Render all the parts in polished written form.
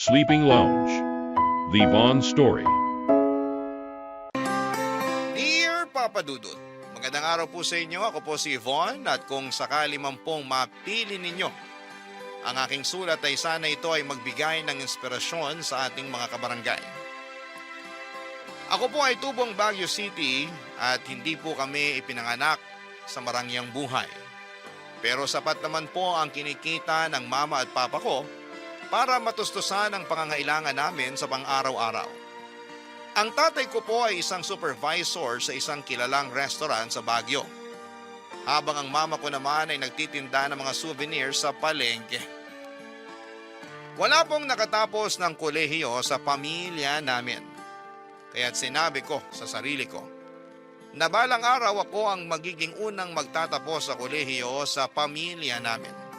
Sleeping Lounge. The Vaughn Story. Dear Papa Dudut, magandang araw po sa inyo. Ako po si Vaughn at kung sakali man pong mapili ninyo, ang aking sulat ay sana ito ay magbigay ng inspirasyon sa ating mga kabarangay. Ako po ay tubong Baguio City at hindi po kami ipinanganak sa marangyang buhay. Pero sapat naman po ang kinikita ng mama at papa ko para matustusan ang pangangailangan namin sa pang-araw-araw. Ang tatay ko po ay isang supervisor sa isang kilalang restaurant sa Baguio. Habang ang mama ko naman ay nagtitinda ng mga souvenirs sa palengke. Wala pong nakatapos ng kolehiyo sa pamilya namin. Kaya't sinabi ko sa sarili ko na balang araw ako ang magiging unang magtatapos sa kolehiyo sa pamilya namin.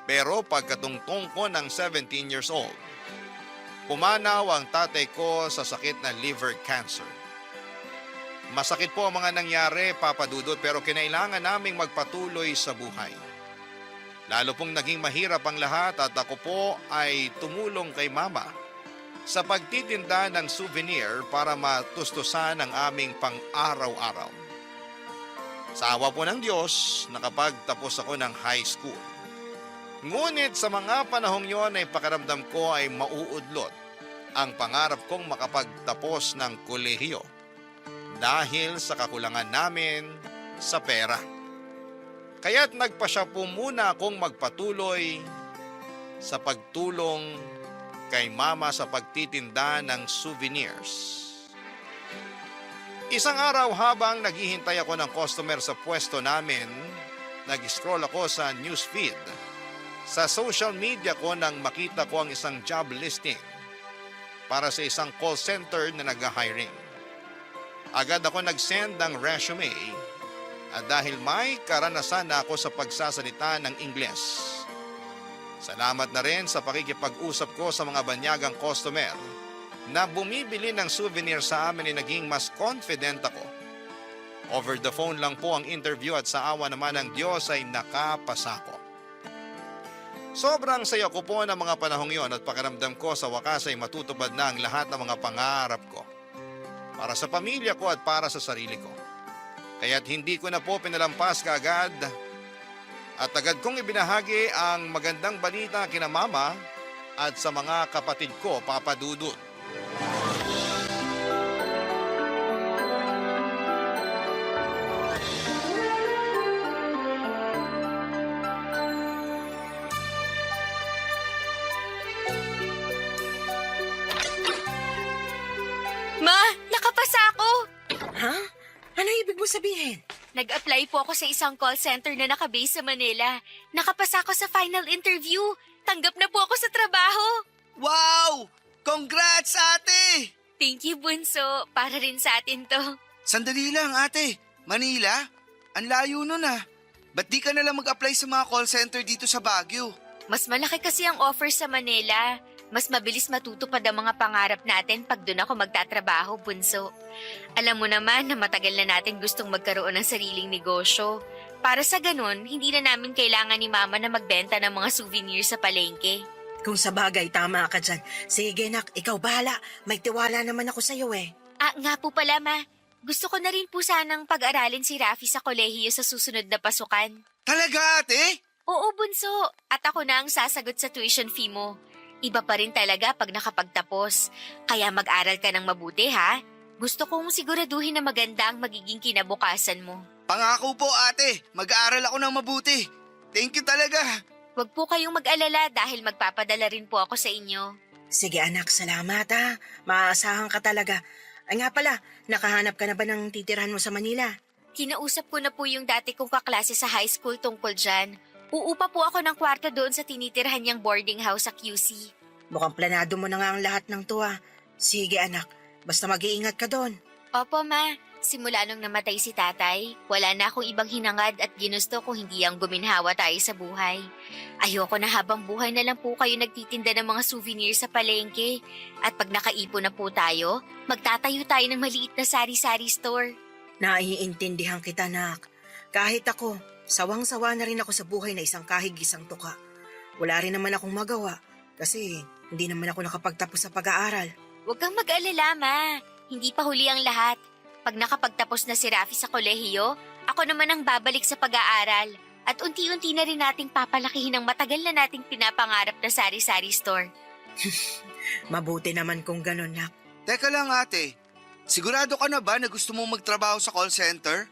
Pero pagkatungtong ko ng 17 years old, pumanaw ang tatay ko sa sakit na liver cancer. Masakit po ang mga nangyari, Papa Dudut, pero kinailangan naming magpatuloy sa buhay. Lalo pong naging mahirap ang lahat at ako po ay tumulong kay Mama sa pagtitinda ng souvenir para matustusan ang aming pang-araw-araw. Sa awa po ng Diyos, nakapagtapos ako ng high school. Ngunit sa mga panahong yon ay pakiramdam ko ay mauudlot ang pangarap kong makapagtapos ng kolehiyo dahil sa kakulangan namin sa pera. Kaya't nagpasya po muna akong magpatuloy sa pagtulong kay Mama sa pagtitinda ng souvenirs. Isang araw habang naghihintay ako ng customer sa pwesto namin, nag-scroll ako sa newsfeed. Sa social media ko nang makita ko ang isang job listing para sa isang call center na nag-hiring. Agad ako nag-send ng resume at dahil may karanasan na ako sa pagsasalita ng Ingles. Salamat na rin sa pakikipag-usap ko sa mga banyagang customer na bumibili ng souvenir sa amin ay naging mas confident ako. Over the phone lang po ang interview at sa awa naman ng Diyos ay nakapasa ko. Sobrang saya ko po ng mga panahong yon at pakiramdam ko sa wakas ay matutupad na ang lahat ng mga pangarap ko. Para sa pamilya ko at para sa sarili ko. Kaya't hindi ko na po pinalampas kaagad at agad kong ibinahagi ang magandang balita kina Mama at sa mga kapatid ko, Papa Dudut. Ma, nakapasa ako! Ha? Ano ibig mo sabihin? Nag-apply po ako sa isang call center na nakabase sa Manila. Nakapasa ako sa final interview. Tanggap na po ako sa trabaho. Wow! Congrats, ate! Thank you, Bunso. Para rin sa atin to. Sandali lang, ate. Manila? Ang layo nun ah. Ba't di ka nalang mag-apply sa mga call center dito sa Baguio? Mas malaki kasi ang offer sa Manila. Mas mabilis matutupad ang mga pangarap natin pag doon ako magtatrabaho, Bunso. Alam mo naman na matagal na natin gustong magkaroon ng sariling negosyo. Para sa ganun, hindi na namin kailangan ni Mama na magbenta ng mga souvenirs sa palengke. Kung sa bagay, tama ka dyan. Sige, nak, ikaw bahala. May tiwala naman ako sa'yo eh. Nga po pala, Ma. Gusto ko na rin po sanang pag-aralin si Rafi sa kolehiyo sa susunod na pasukan. Talaga, ate? Oo, Bunso. At ako na ang sasagot sa tuition fee mo. Iba pa rin talaga pag nakapagtapos. Kaya mag-aral ka ng mabuti, ha? Gusto kong siguraduhin na maganda ang magiging kinabukasan mo. Pangako po, ate. Mag-aaral ako ng mabuti. Thank you talaga. Huwag po kayong mag-alala dahil magpapadala rin po ako sa inyo. Sige anak, salamat ha. Maaasahan ka talaga. Ay nga pala, nakahanap ka na ba ng titirhan mo sa Manila? Kinausap ko na po yung dati kong kaklase sa high school tungkol dyan. Uupa po ako ng kwarto doon sa tinitirhan niyang boarding house sa QC. Mukhang planado mo na nga ang lahat ng to ha. Sige anak, basta mag-iingat ka doon. Opo, Ma. Simula nung namatay si tatay, wala na akong ibang hinangad at ginusto kung hindi ang guminhawa tayo sa buhay. Ayoko na habang buhay na lang po kayo nagtitinda ng mga souvenir sa palengke. At pag nakaipon na po tayo, magtatayo tayo ng maliit na sari-sari store. Naiintindihan kita, nak. Kahit ako, sawang-sawa na rin ako sa buhay na isang kahig isang tuka. Wala rin naman akong magawa kasi Hindi naman ako nakapagtapos sa pag-aaral. Huwag kang mag-alala, Ma. Hindi pa huli ang lahat. Pag nakapagtapos na si Rafi sa kolehiyo, ako naman ang babalik sa pag-aaral. At unti-unti na rin nating papalakihin ang matagal na nating pinapangarap na sari-sari store. Mabuti naman kung ganun, Nak. Teka lang ate, sigurado ka na ba na gusto mong magtrabaho sa call center?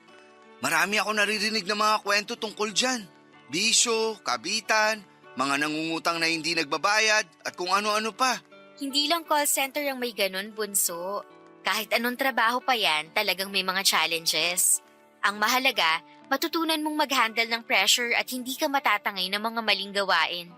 Marami ako naririnig na mga kwento tungkol dyan. Bisyo, kabitan, mga nangungutang na hindi nagbabayad at kung ano-ano pa. Hindi lang call center ang may ganun, Bunso. Kahit anong trabaho pa yan, talagang may mga challenges. Ang mahalaga, matutunan mong mag-handle ng pressure at hindi ka matatangay ng mga maling gawain.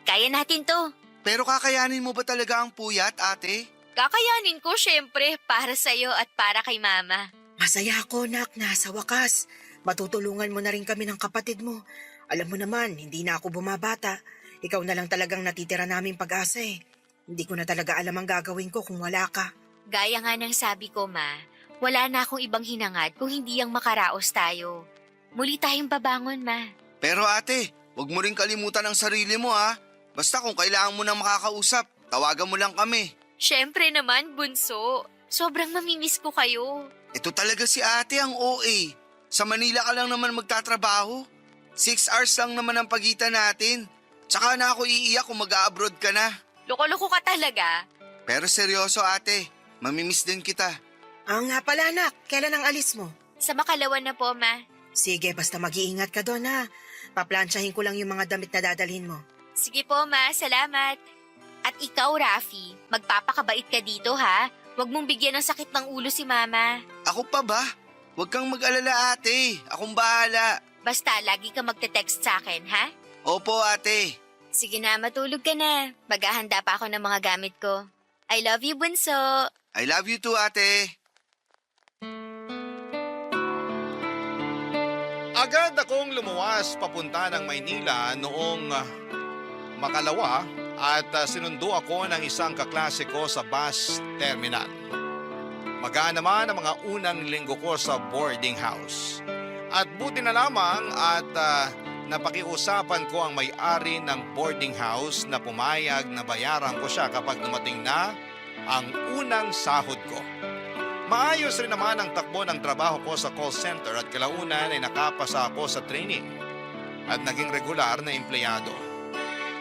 Kaya natin to. Pero kakayanin mo ba talaga ang puyat, ate? Kakayanin ko syempre para sa'yo at para kay Mama. Masaya ako, Nak, na sa wakas. Matutulungan mo na rin kami ng kapatid mo. Alam mo naman, hindi na ako bumabata. Ikaw na lang talagang natitira naming pag-asa eh. Hindi ko na talaga alam ang gagawin ko kung wala ka. Gaya nga ng sabi ko, Ma, wala na akong ibang hinangad kung hindi ang makaraos tayo. Muli tayong babangon, Ma. Pero ate, huwag mo rin kalimutan ang sarili mo ha. Basta kung kailangan mo nang makakausap, tawagan mo lang kami. Syempre naman, Bunso. Sobrang mamimiss ko kayo. Ito talaga si ate ang OA. Sa Manila ka lang naman magtatrabaho. 6 hours lang naman ang pagitan natin. Tsaka na ako iiyak kung mag-a-abroad ka na. Loko-loko ka talaga. Pero seryoso ate, mamimiss din kita. Nga pala, Nak, kailan ang alis mo? Sa Makalawan na po, Ma. Sige, basta mag-iingat ka doon ha. Paplansyahin ko lang yung mga damit na dadalhin mo. Sige po, Ma. Salamat. At ikaw, Rafi, magpapakabait ka dito, ha? Huwag mong bigyan ng sakit ng ulo si Mama. Ako pa ba? Huwag kang mag-alala ate, akong bahala. Basta, lagi ka magte-text sa akin, ha? Opo ate. Sige na, matulog ka na. Maghahanda pa ako ng mga gamit ko. I love you, Bunso. I love you too ate. Agad akong lumuwas papunta ng Maynila noong Makalawa at sinundo ako ng isang kaklase ko sa bus terminal. Magaan naman ang mga unang linggo ko sa boarding house. At buti na lamang at napakiusapan ko ang may-ari ng boarding house na pumayag na bayaran ko siya kapag dumating na ang unang sahod ko. Maayos rin naman ang takbo ng trabaho ko sa call center at kalaunan ay nakapasa ako sa training at naging regular na empleyado.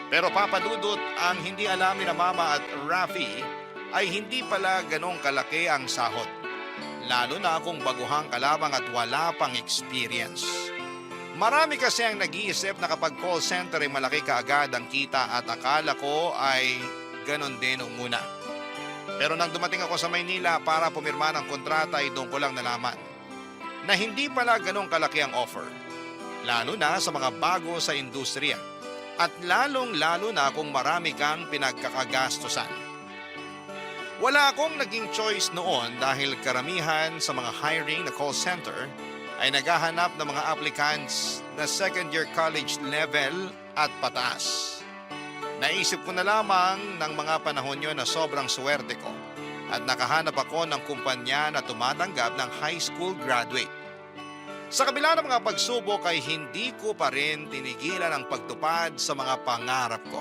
Pero Papa Dudut, ang hindi alam ni na Mama at Rafi ay hindi pala ganong kalaki ang sahod. Lalo na kung baguhang kalabang at wala pang experience. Marami kasi ang nag-iisip na kapag call center ay malaki kaagad ang kita at akala ko ay ganon din nung muna. Pero nang dumating ako sa Maynila para pumirma ng kontrata ay doon ko lang nalaman na hindi pala ganong kalaki ang offer. Lalo na sa mga bago sa industriya. At lalong-lalo na kung marami kang pinagkakagastusan. Wala akong naging choice noon dahil karamihan sa mga hiring na call center ay naghahanap ng mga applicants na second year college level at pataas. Naisip ko na lamang ng mga panahon yun na sobrang swerte ko at nakahanap ako ng kumpanya na tumatanggap ng high school graduate. Sa kabila ng mga pagsubok ay hindi ko pa rin tinigilan ang pagtupad sa mga pangarap ko.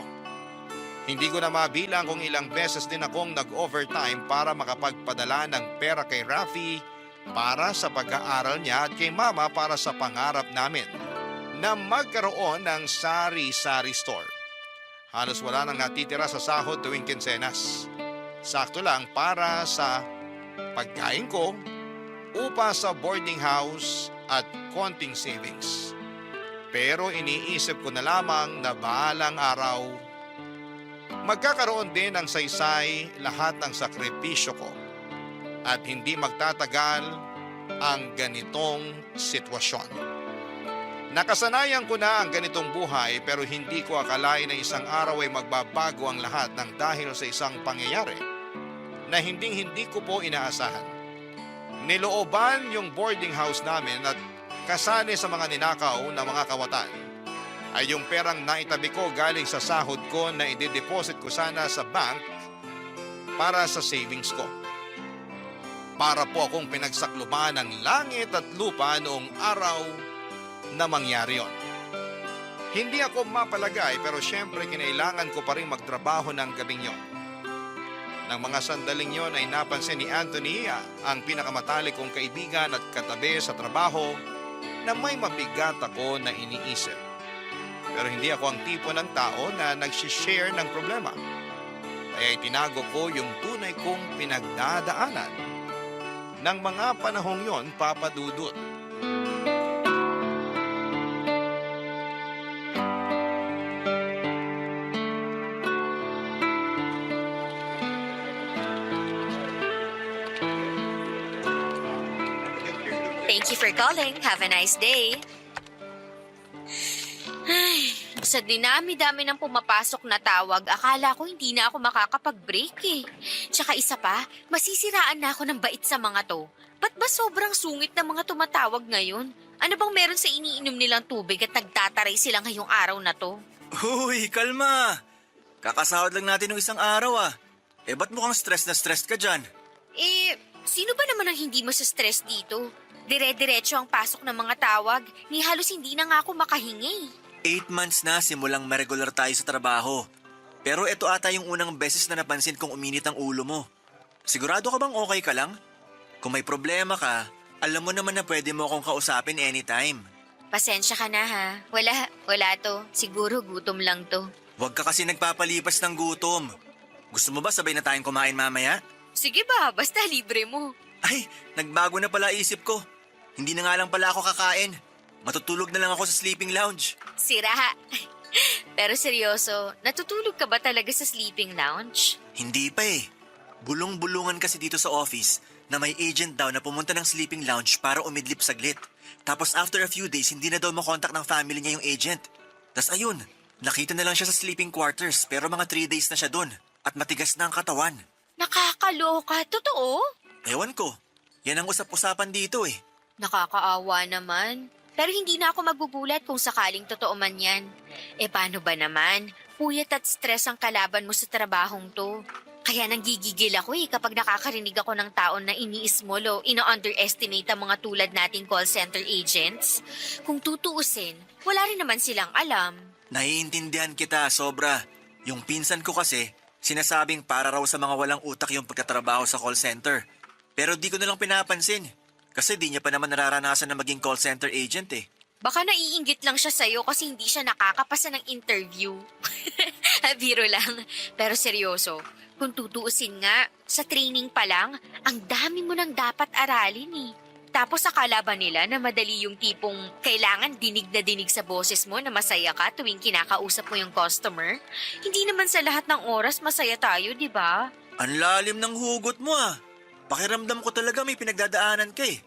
Hindi ko na mabilang kung ilang beses din akong nag-overtime para makapagpadala ng pera kay Rafi para sa pag-aaral niya at kay Mama para sa pangarap namin na magkaroon ng sari-sari store. Halos wala nang natitira sa sahod tuwing kinsenas. Sakto lang para sa pagkain ko, upa sa boarding house at konting savings. Pero iniisip ko na lamang na bahalang araw, magkakaroon din ng saysay lahat ng sakripisyo ko at hindi magtatagal ang ganitong sitwasyon. Nakasanayan ko na ang ganitong buhay pero hindi ko akalain na isang araw ay magbabago ang lahat ng dahil sa isang pangyayari na hindi ko po inaasahan. Nilooban yung boarding house namin at kasali sa mga ninakaw na mga kawatan ay yung perang naitabi ko galing sa sahod ko na i-deposit ko sana sa bank para sa savings ko. Para po akong pinagsakluban ng langit at lupa noong araw na mangyari yon. Hindi ako mapalagay pero syempre kinailangan ko pa rin magtrabaho ng gabing yon. Nang mga sandaling yon ay napansin ni Anthony, ang pinakamatalik kong kaibigan at katabi sa trabaho, na may mabigat ako na iniisip. Pero hindi ako ang tipo ng tao na nagsishare ng problema. Kaya itinago ko yung tunay kong pinagdadaanan. Nang mga panahong yon, Papa Dudut. Thank you for calling. Have a nice day. Ay, sa dinami-dami ng pumapasok na tawag, akala ko hindi na ako makakapag-break eh. Tsaka isa pa, masisiraan na ako ng bait sa mga to. Ba't ba sobrang sungit ng mga tumatawag ngayon? Ano bang meron sa iniinom nilang tubig at nagtataray sila ngayong araw na to? Uy, kalma! Kakasahod lang natin ng isang araw ah. Eh ba't mukhang stress na stress ka dyan? Eh, sino ba naman ang hindi stress dito? Dire-diretso ang pasok ng mga tawag, ni halos hindi na nga ako makahingi. 8 months na simulang ma-regular tayo sa trabaho. Pero ito ata yung unang beses na napansin kong uminit ang ulo mo. Sigurado ka bang okay ka lang? Kung may problema ka, alam mo naman na pwede mo akong kausapin anytime. Pasensya ka na ha. Wala to. Siguro gutom lang to. Huwag ka kasi nagpapalipas ng gutom. Gusto mo ba sabay na tayong kumain mamaya? Sige ba, basta libre mo. Ay, nagbago na pala isip ko. Hindi na nga lang pala ako kakain. Matutulog na lang ako sa sleeping lounge. Sira. Pero seryoso, natutulog ka ba talaga sa sleeping lounge? Hindi pa eh. Bulong-bulungan kasi dito sa office na may agent daw na pumunta ng sleeping lounge para umidlip saglit. Tapos after a few days, hindi na daw makontak ng family niya yung agent. Tas ayun, nakita na lang siya sa sleeping quarters pero mga 3 days na siya dun at matigas na ang katawan. Nakakaloka, totoo? Ewan ko, yan ang usap-usapan dito eh. Nakakaawa naman. Pero hindi na ako magugulat kung sakaling totoo man yan. Eh paano ba naman? Puyat at stress ang kalaban mo sa trabahong to. Kaya nanggigigil ako kapag nakakarinig ako ng taon na iniismol o ino-underestimate ang mga tulad nating call center agents. Kung tutuusin, wala rin naman silang alam. Naiintindihan kita, sobra. Yung pinsan ko kasi, sinasabing para raw sa mga walang utak yung pagtatrabaho sa call center. Pero di ko nalang pinapansin. Kasi di niya pa naman nararanasan na maging call center agent eh. Baka naiinggit lang siya sa'yo kasi hindi siya nakakapasa ng interview. Biro lang. Pero seryoso, kung tutuusin nga, sa training pa lang, ang dami mo nang dapat aralin eh. Tapos akala ba nila na madali yung tipong kailangan dinig na dinig sa boses mo na masaya ka tuwing kinakausap mo yung customer? Hindi naman sa lahat ng oras masaya tayo, di ba? Ang lalim ng hugot mo ah. Pakiramdam ko talaga may pinagdadaanan ka eh.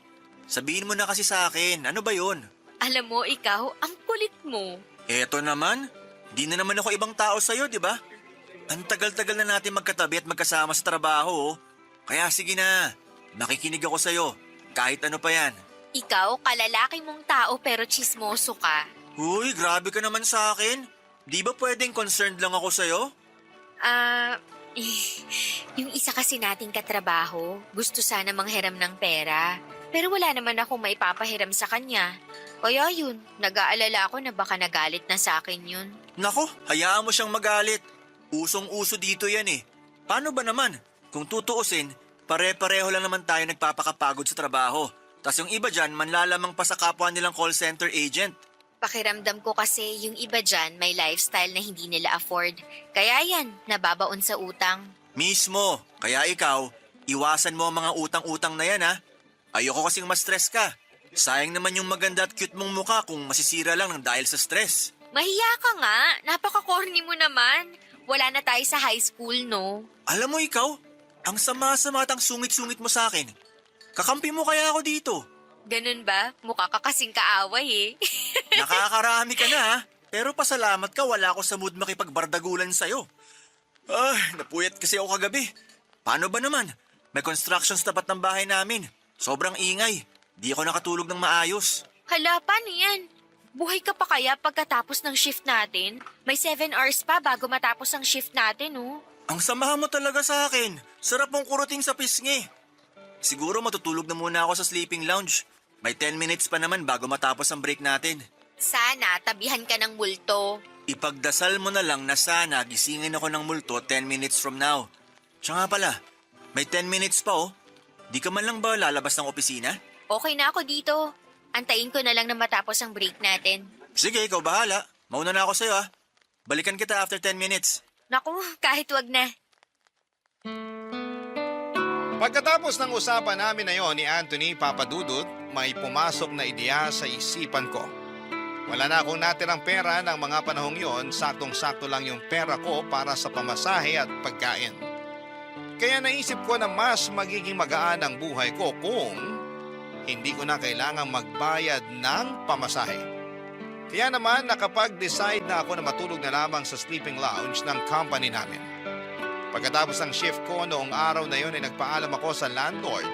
Sabihin mo na kasi sa akin, ano ba yun? Alam mo, ikaw, ang kulit mo. Eto naman, di na naman ako ibang tao sa'yo, di ba? Ang tagal-tagal na natin magkatabi at magkasama sa trabaho, oh. Kaya sige na, makikinig ako sa'yo, kahit ano pa yan. Ikaw, kalalaki mong tao pero chismoso ka. Uy, grabe ka naman sa akin. Di ba pwedeng concerned lang ako sa'yo? Yung isa kasi nating katrabaho, gusto sana manghiram ng pera. Pero wala naman akong maipapahiram sa kanya. Kaya yun, nag-aalala ako na baka nagalit na sa akin yun. Nako, hayaan mo siyang magalit. Usong-uso dito yan eh. Paano ba naman? Kung tutuusin, pare-pareho lang naman tayo nagpapakapagod sa trabaho. Tas yung iba dyan, manlalamang pa sa kapwa nilang call center agent. Pakiramdam ko kasi yung iba dyan may lifestyle na hindi nila afford. Kaya yan, nababaon sa utang. Mismo, kaya ikaw, iwasan mo ang mga utang-utang na yan ha. Ayoko kasing ma-stress ka. Sayang naman yung maganda at cute mong mukha kung masisira lang ng dahil sa stress. Mahiya ka nga, napaka-corny mo naman. Wala na tayo sa high school, no? Alam mo ikaw, ang sama-sama at ang sungit-sungit mo sa akin. Kakampi mo kaya ako dito. Ganun ba? Mukha ka kasing kaaway eh. Nakakarami ka na ha. Pero pasalamat ka, wala ako sa mood makipagbardagulan sa'yo. Napuyat kasi ako kagabi. Paano ba naman? May construction sa tapat ng bahay namin. Sobrang ingay. Di ako nakatulog ng maayos. Hala, paano yan? Buhay ka pa kaya pagkatapos ng shift natin? May 7 hours pa bago matapos ang shift natin, oh. Ang samahan mo talaga sa akin. Sarap mong kuruting sa pisngi. Siguro matutulog na muna ako sa sleeping lounge. May 10 minutes pa naman bago matapos ang break natin. Sana tabihan ka ng multo. Ipagdasal mo na lang na sana gisingin ako ng multo 10 minutes from now. Siya nga pala, may 10 minutes pa oh. Di ka man lang ba lalabas ng opisina? Okay na ako dito. Antayin ko na lang na matapos ang break natin. Sige, ikaw bahala. Mauna na ako sa'yo ah. Balikan kita after 10 minutes. Naku, kahit wag na. Pagkatapos ng usapan namin na yon ni Anthony Papadudut, may pumasok na ideya sa isipan ko. Wala na akong natirang pera ng mga panahong yon, saktong-sakto lang yung pera ko para sa pamasahe at pagkain. Kaya naisip ko na mas magiging magaan ang buhay ko kung hindi ko na kailangang magbayad ng pamasahe. Kaya naman nakapag-decide na ako na matulog na lamang sa sleeping lounge ng company namin. Pagkatapos ng shift ko noong araw na yon ay nagpaalam ako sa landlord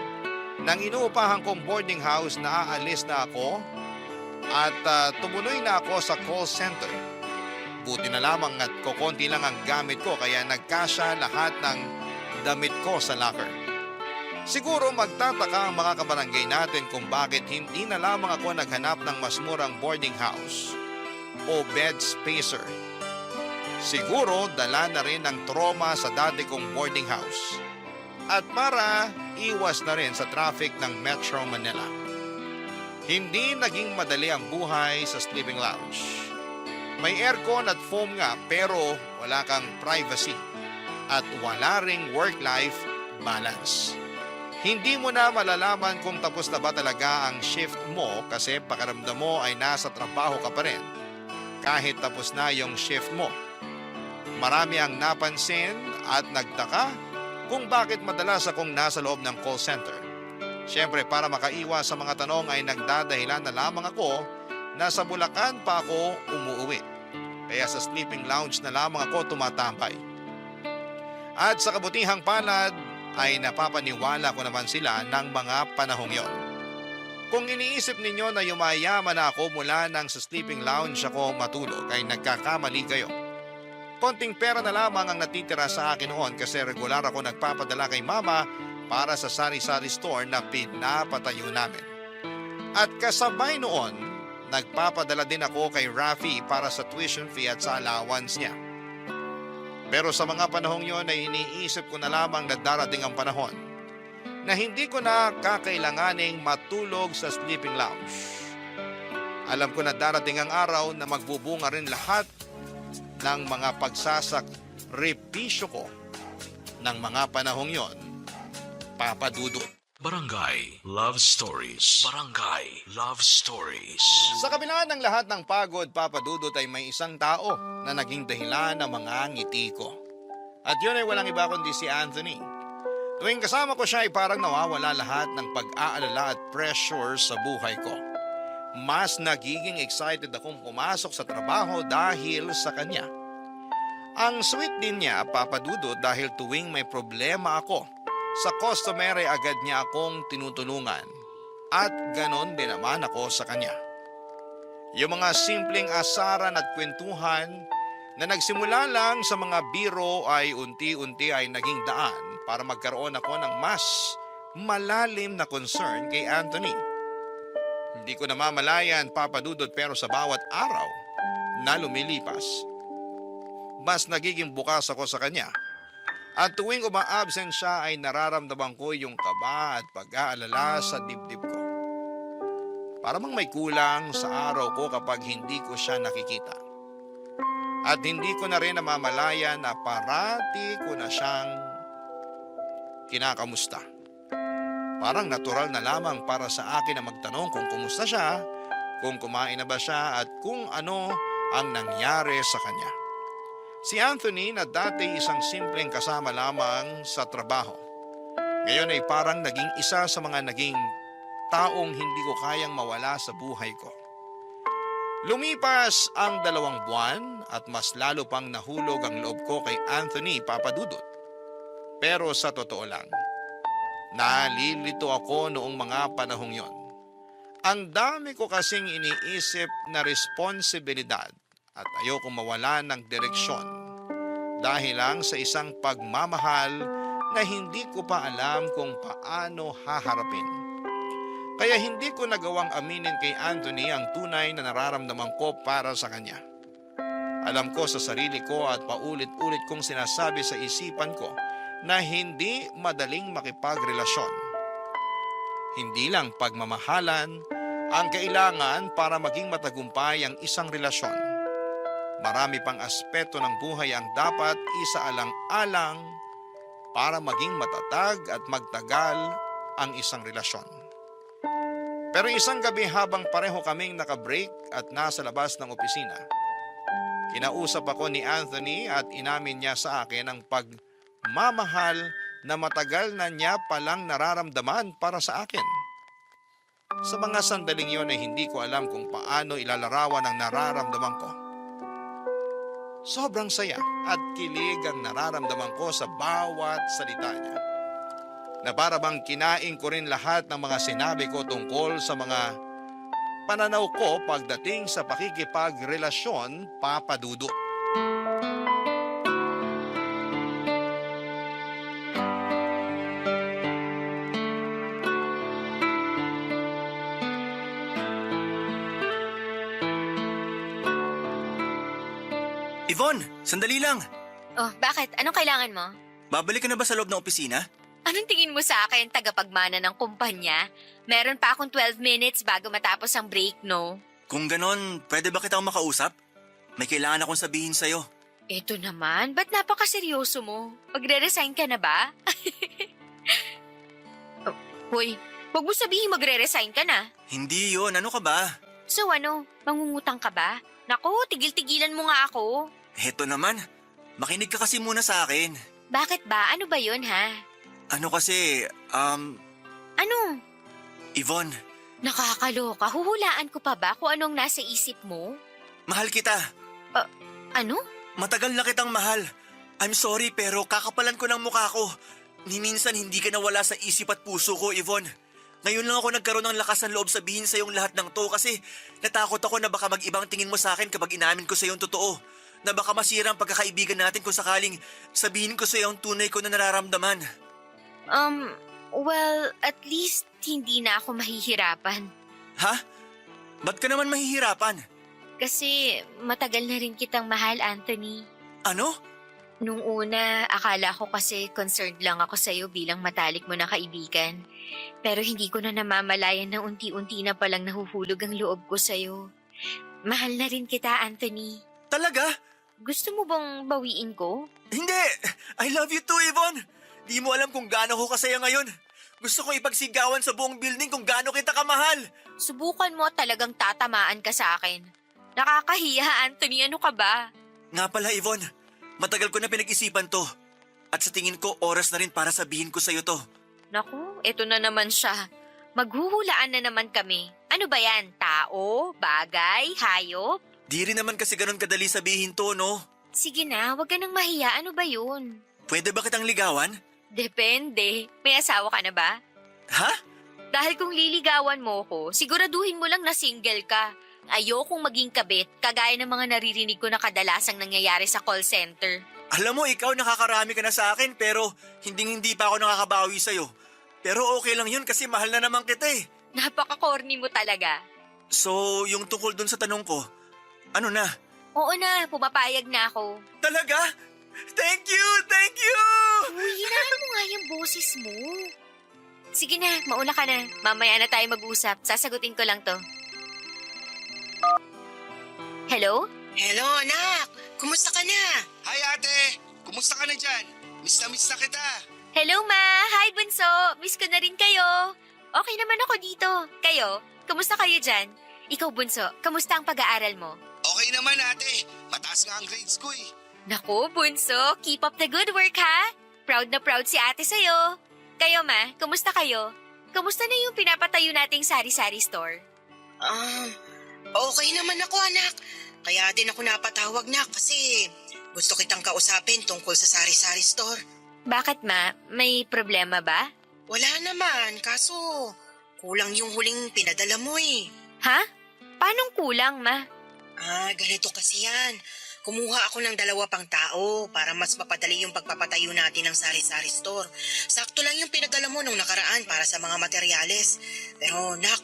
nang inuupahan kong boarding house na aalis na ako at tumuloy na ako sa call center. Buti na lamang at kokonti lang ang gamit ko kaya nagkasya lahat ng damit ko sa locker. Siguro magtataka ang mga kabarangay natin kung bakit hindi na lamang ako naghanap ng mas murang boarding house o bed spacer. Siguro dala na rin ng trauma sa dati kong boarding house. At para iwas na rin sa traffic ng Metro Manila. Hindi naging madali ang buhay sa sleeping lounge. May aircon at foam nga pero wala kang privacy at wala ring work-life balance. Hindi mo na malalaman kung tapos na ba talaga ang shift mo kasi pakiramdam mo ay nasa trabaho ka pa rin kahit tapos na yung shift mo. Marami ang napansin at nagtaka kung bakit madalas akong nasa loob ng call center. Siyempre para makaiwas sa mga tanong ay nagdadahilan na lamang ako na sa Bulacan pa ako umuwi. Kaya sa sleeping lounge na lamang ako tumatambay. At sa kabutihang palad ay napapaniwala ko naman sila ng mga panahong yon. Kung iniisip ninyo na yumayaman na ako mula nang sa sleeping lounge ako matulog ay nagkakamali kayo. Konting pera na lamang ang natitira sa akin noon kasi regular ako nagpapadala kay mama para sa sari-sari store na pinapatayo namin. At kasabay noon, nagpapadala din ako kay Rafi para sa tuition fee at sa allowance niya. Pero sa mga panahong yon ay iniisip ko na lamang na darating ang panahon na hindi ko na kakailanganing matulog sa sleeping lounge. Alam ko na darating ang araw na magbubunga rin lahat ng mga pagsasakripisyo ko ng mga panahong yon, Papadudut. Barangay Love Stories. Barangay Love Stories. Sa kabila ng lahat ng pagod, Papadudut, ay may isang tao na naging dahilan ng mga ngiti ko. At yun ay walang iba kundi si Anthony. Tuwing kasama ko siya ay parang nawawala lahat ng pag-aalala at pressure sa buhay ko. Mas nagiging excited akong pumasok sa trabaho dahil sa kanya. Ang sweet din niya, Papadudut, dahil tuwing may problema ako sa customer ay agad niya akong tinutulungan at ganon din naman ako sa kanya. Yung mga simpleng asaran at kwentuhan na nagsimula lang sa mga biro ay unti-unti ay naging daan para magkaroon ako ng mas malalim na concern kay Anthony. Hindi ko namamalayan, Papadudot, pero sa bawat araw na lumilipas, mas nagiging bukas ako sa kanya. At tuwing uma-absent siya ay nararamdaman ko yung kaba at pag-aalala sa dibdib ko. Parang may kulang sa araw ko kapag hindi ko siya nakikita. At hindi ko na rin namamalayan na parati ko na siyang kinakamusta. Parang natural na lamang para sa akin na magtanong kung kumusta siya, kung kumain na ba siya at kung ano ang nangyari sa kanya. Si Anthony na dati isang simpleng kasama lamang sa trabaho, ngayon ay parang naging isa sa mga naging taong hindi ko kayang mawala sa buhay ko. Lumipas ang 2 buwan at mas lalo pang nahulog ang loob ko kay Anthony, Papadudut. Pero sa totoo lang, nalilito ako noong mga panahong yon. Ang dami ko kasing iniisip na responsibilidad at ayoko mawala ng direksyon dahil lang sa isang pagmamahal na hindi ko pa alam kung paano haharapin. Kaya hindi ko nagawang aminin kay Anthony ang tunay na nararamdaman ko para sa kanya. Alam ko sa sarili ko at paulit-ulit kong sinasabi sa isipan ko na hindi madaling makipagrelasyon. Hindi lang pagmamahalan ang kailangan para maging matagumpay ang isang relasyon. Marami pang aspeto ng buhay ang dapat isaalang-alang para maging matatag at magtagal ang isang relasyon. Pero isang gabi habang pareho kaming naka-break at nasa labas ng opisina, kinausap ako ni Anthony at inamin niya sa akin ang pagmamahal na matagal na niya palang nararamdaman para sa akin. Sa mga sandaling yon ay hindi ko alam kung paano ilalarawan ang nararamdaman ko. Sobrang saya at kilig ang nararamdaman ko sa bawat salita niya. Na para bang kinain ko rin lahat ng mga sinabi ko tungkol sa mga pananaw ko pagdating sa pakikipagrelasyon, Papa Dudut. Yvonne, sandali lang. Oh, bakit? Anong kailangan mo? Babalik ka na ba sa loob ng opisina? Anong tingin mo sa akin, tagapagmana ng kumpanya? Meron pa akong 12 minutes bago matapos ang break, no? Kung ganon, pwede ba kitang makausap? May kailangan akong sabihin sa'yo. Eto naman, ba't napakaseryoso mo? Magre-resign ka na ba? Oh, hoy, huwag mo sabihin magre-resign ka na. Hindi yun, ano ka ba? So ano, mangungutang ka ba? Naku, tigil-tigilan mo nga ako. Heto naman, makinig ka kasi muna sa akin. Bakit ba? Ano ba yun, ha? Ano kasi, Ano? Yvonne, Nakakaloka. Huhulaan ko pa ba kung anong nasa isip mo? mahal kita. Ano? Matagal na kitang mahal. I'm sorry pero kakapalan ko ng mukha ko. Ni minsan hindi ka nawala sa isip at puso ko, Yvonne. Ngayon lang ako nagkaroon ng lakas ng loob sabihin sa iyong lahat ng to kasi natakot ako na baka mag-ibang tingin mo sa akin kapag inamin ko sa iyong totoo. Na baka masira ang pagkakaibigan natin kung sakaling sabihin ko sa iyo ang tunay ko na nararamdaman. Well, at least hindi na ako mahihirapan. Ha? Ba't ka naman mahihirapan? Kasi matagal na rin kitang mahal, Anthony. Ano? Nung una, akala ko kasi concerned lang ako sa'yo bilang matalik mo na kaibigan. Pero hindi ko na namamalayan na unti-unti na palang nahuhulog ang loob ko sa'yo. Mahal na rin kita, Anthony. Talaga? Gusto mo bang bawiin ko? Hindi! I love you too, Yvonne! Di mo alam kung gaano ko kasaya ngayon. Gusto kong ipagsigawan sa buong building kung gaano kita kamahal. Subukan mo at talagang tatamaan ka sa akin. Nakakahiya, Anthony. Ano ka ba? Nga pala, Yvonne, matagal ko na pinag-isipan to. At sa tingin ko, oras na rin para sabihin ko sa'yo to. Naku, eto na naman siya. Maghuhulaan na naman kami. Ano ba yan? Tao? Bagay? Hayop? Di rin naman kasi ganun kadali sabihin to, no? Sige na, wag ka nang mahiya. Ano ba yun? Pwede ba kitang ligawan? Depende. May asawa ka na ba? Ha? Dahil kung liligawan mo ko, siguraduhin mo lang na single ka. Ayokong maging kabit, kagaya ng mga naririnig ko na kadalasang nangyayari sa call center. Alam mo, ikaw nakakarami ka na sa akin pero hindi pa ako nakakabawi sa'yo. Pero okay lang yun kasi mahal na naman kita eh. Napaka-corny mo talaga. So, yung tungkol dun sa tanong ko, ano na? Oo na, pumapayag na ako. Talaga? Thank you! Thank you! Uy, hinaan mo nga yung boses mo. Sige na, mauna ka na. Mamaya na tayo mag-usap. Sasagutin ko lang to. Hello? Hello, anak. Kumusta ka na? Hi ate! Kumusta ka na dyan? Miss na kita. Hello, Ma! Hi, Bunso! Miss ko na rin kayo. Okay naman ako dito. Kayo? Kumusta kayo dyan? Ikaw, Bunso, kamusta ang pag-aaral mo? Okay naman ate. Mataas nga ang grades ko eh. Naku, Bunso, keep up the good work, ha? Proud na proud si ate sa'yo. Kayo, Ma, kumusta kayo? Kumusta na yung pinapatayo nating sari-sari store? Okay naman ako, anak. Kaya din ako napatawag na kasi gusto kitang kausapin tungkol sa sari-sari store. Bakit, Ma? May problema ba? Wala naman, kaso kulang yung huling pinadala mo eh. Ha? Paanong kulang, Ma? Ganito kasi yan. Kumuha ako ng 2 pang tao para mas mapadali yung pagpapatayo natin ng sari-sari store. Sakto lang yung pinadala mo nung nakaraan para sa mga materyales. Pero nak,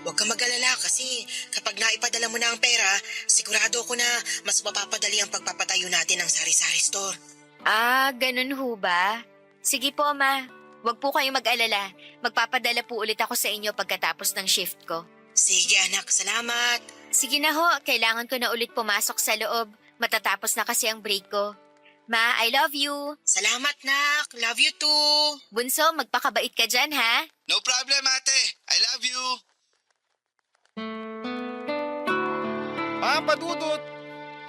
huwag ka mag-alala kasi kapag naipadala mo na ang pera, sigurado ako na mas mapapadali ang pagpapatayo natin ng sari-sari store. Ah, ganun ho ba? Sige po, Ma. Huwag po kayong mag-alala. Magpapadala po ulit ako sa inyo pagkatapos ng shift ko. Sige anak, salamat. Sige na ho, kailangan ko na ulit pumasok sa loob. Matatapos na kasi ang break ko. Ma, I love you. Salamat nak, love you too. Bunso, magpakabait ka dyan, ha? No problem, ate. I love you. Papadudot,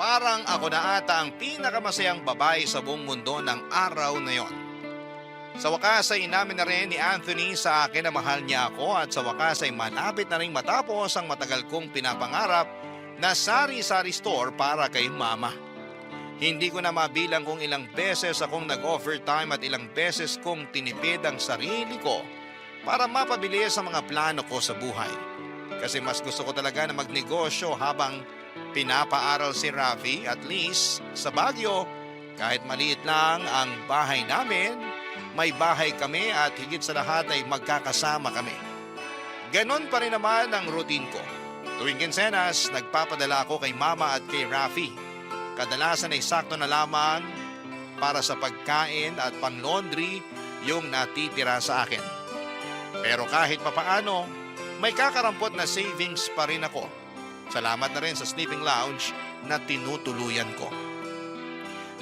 parang ako na ata ang pinakamasayang babae sa buong mundo ng araw na yon. Sa wakas ay inamin na rin ni Anthony sa akin na mahal niya ako at sa wakas ay malapit na rin matapos ang matagal kong pinapangarap na sari-sari store para kay mama. Hindi ko na mabilang kung ilang beses akong nag-overtime at ilang beses kong tinipid ang sarili ko para mapabilis sa mga plano ko sa buhay. Kasi mas gusto ko talaga na magnegosyo habang pinapaaral si Ravi. At least sa Baguio, kahit maliit lang ang bahay namin, may bahay kami at higit sa lahat ay magkakasama kami. Ganon pa rin naman ang routine ko. Tuwing kinsenas, nagpapadala ako kay mama at kay Rafi. Kadalasan ay sakto na lamang para sa pagkain at pang-laundry yung natitira sa akin. Pero kahit papaano, may kakarampot na savings pa rin ako. Salamat na rin sa sleeping lounge na tinutuluyan ko.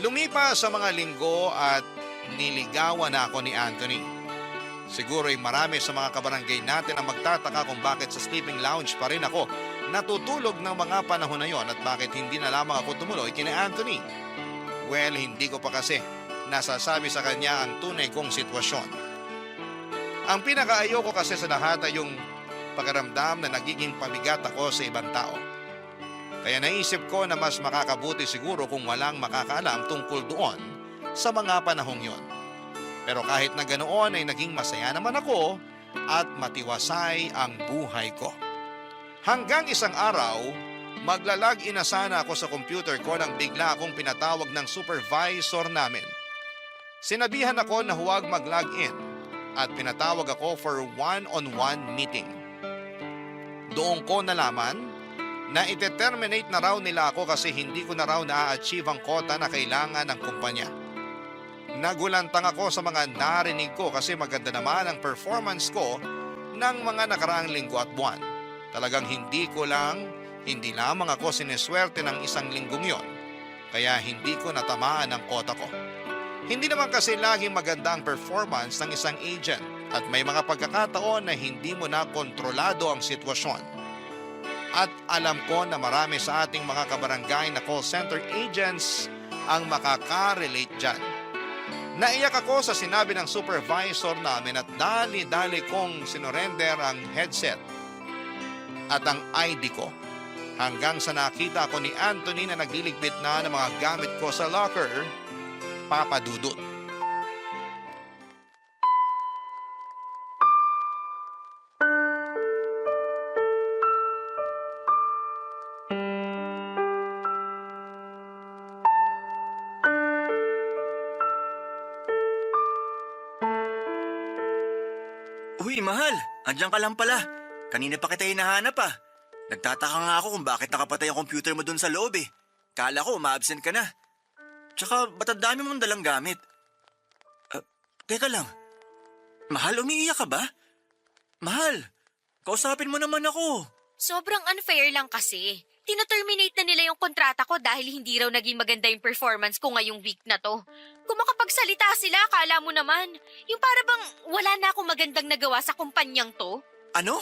Lumipas sa mga linggo at niligawan na ako ni Anthony. Siguro ay marami sa mga kabarangay natin ang magtataka kung bakit sa sleeping lounge pa rin ako natutulog ng mga panahon na yon at bakit hindi na lamang ako tumuloy kina Anthony. Well, hindi ko pa kasi nasasabi sa kanya ang tunay kong sitwasyon. Ang pinakaayoko kasi sa lahat ay yung pakiramdam na nagiging pabigat ako sa ibang tao. Kaya naisip ko na mas makakabuti siguro kung walang makakaalam tungkol doon sa mga panahong yon. Pero kahit na ganoon ay naging masaya naman ako at matiwasay ang buhay ko. Hanggang isang araw, maglalag-in na sana ako sa computer ko nang bigla akong pinatawag ng supervisor namin. Sinabihan ako na huwag mag-log-in at pinatawag ako for one-on-one meeting. Doon ko nalaman na ite-terminate na raw nila ako kasi hindi ko na raw na-achieve ang quota na kailangan ng kumpanya. Nagulantang ako sa mga narinig ko kasi maganda naman ang performance ko ng mga nakaraang linggo at buwan. Talagang hindi lamang ako sineswerte ng isang linggong yon, kaya hindi ko natamaan ang quota ko. Hindi naman kasi laging maganda ang performance ng isang agent at may mga pagkakataon na hindi mo na kontrolado ang sitwasyon. At alam ko na marami sa ating mga kabarangay na call center agents ang makaka-relate dyan. Naiyak ako sa sinabi ng supervisor namin at dali-dali kong sinorender ang headset at ang ID ko hanggang sa nakita ko ni Anthony na nagliligpit na ng mga gamit ko sa locker, papadudot. Uy, mahal. Andiyan ka lang pala. Kanina pa kita hinahanap ah. Nagtataka nga ako kung bakit nakapatay ang computer mo dun sa loob eh. Kala ko ma-absent ka na. Tsaka ba't ang dami mong dalang gamit? Teka lang. Mahal, umiiyak ka ba? Mahal, kausapin mo naman ako. Sobrang unfair lang kasi. Tina-terminate na nila yung kontrata ko dahil hindi raw naging maganda yung performance ko ngayong week na to. Kung makapagsalita sila, akala mo naman. Yung para bang wala na akong magandang nagawa sa kumpanyang to. Ano?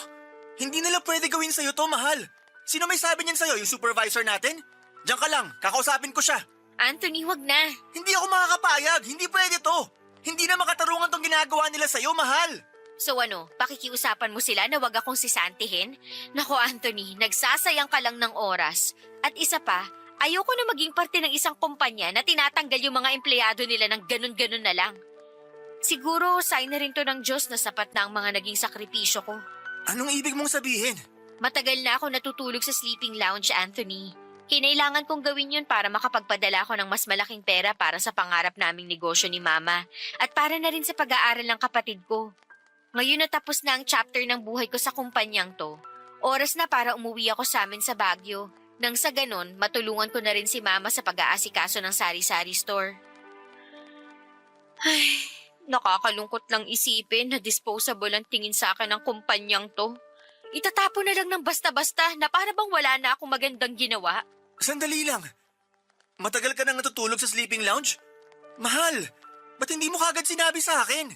Hindi nila pwede gawin sa'yo to, mahal. Sino may sabi niyan sa'yo? Yung supervisor natin? Diyan ka lang, kakausapin ko siya. Anthony, wag na. Hindi ako makakapayag, hindi pwede to. Hindi na makatarungan tong ginagawa nila sa'yo, mahal. So ano, pakikiusapan mo sila na wag akong sisantihin? Nako Anthony, nagsasayang ka lang ng oras. At isa pa, ayoko na maging parte ng isang kumpanya na tinatanggal yung mga empleyado nila ng ganun-ganun na lang. Siguro, sign na rin to ng Diyos na sapat na ang mga naging sakripisyo ko. Anong ibig mong sabihin? Matagal na ako natutulog sa sleeping lounge, Anthony. Kinailangan kong gawin yun para makapagpadala ako ng mas malaking pera para sa pangarap naming negosyo ni Mama at para na rin sa pag-aaral ng kapatid ko. Ngayon natapos na ang chapter ng buhay ko sa kumpanyang to. Oras na para umuwi ako sa amin sa Baguio. Nang sa ganon, matulungan ko na rin si Mama sa pag-aasikaso ng sari-sari store. Ay, nakakalungkot lang isipin na disposable ang tingin sa akin ng kumpanyang to. Itatapon na lang ng basta-basta na para bang wala na akong magandang ginawa. Sandali lang. Matagal ka nang natutulog sa sleeping lounge? Mahal, ba't hindi mo kagad sinabi sa akin?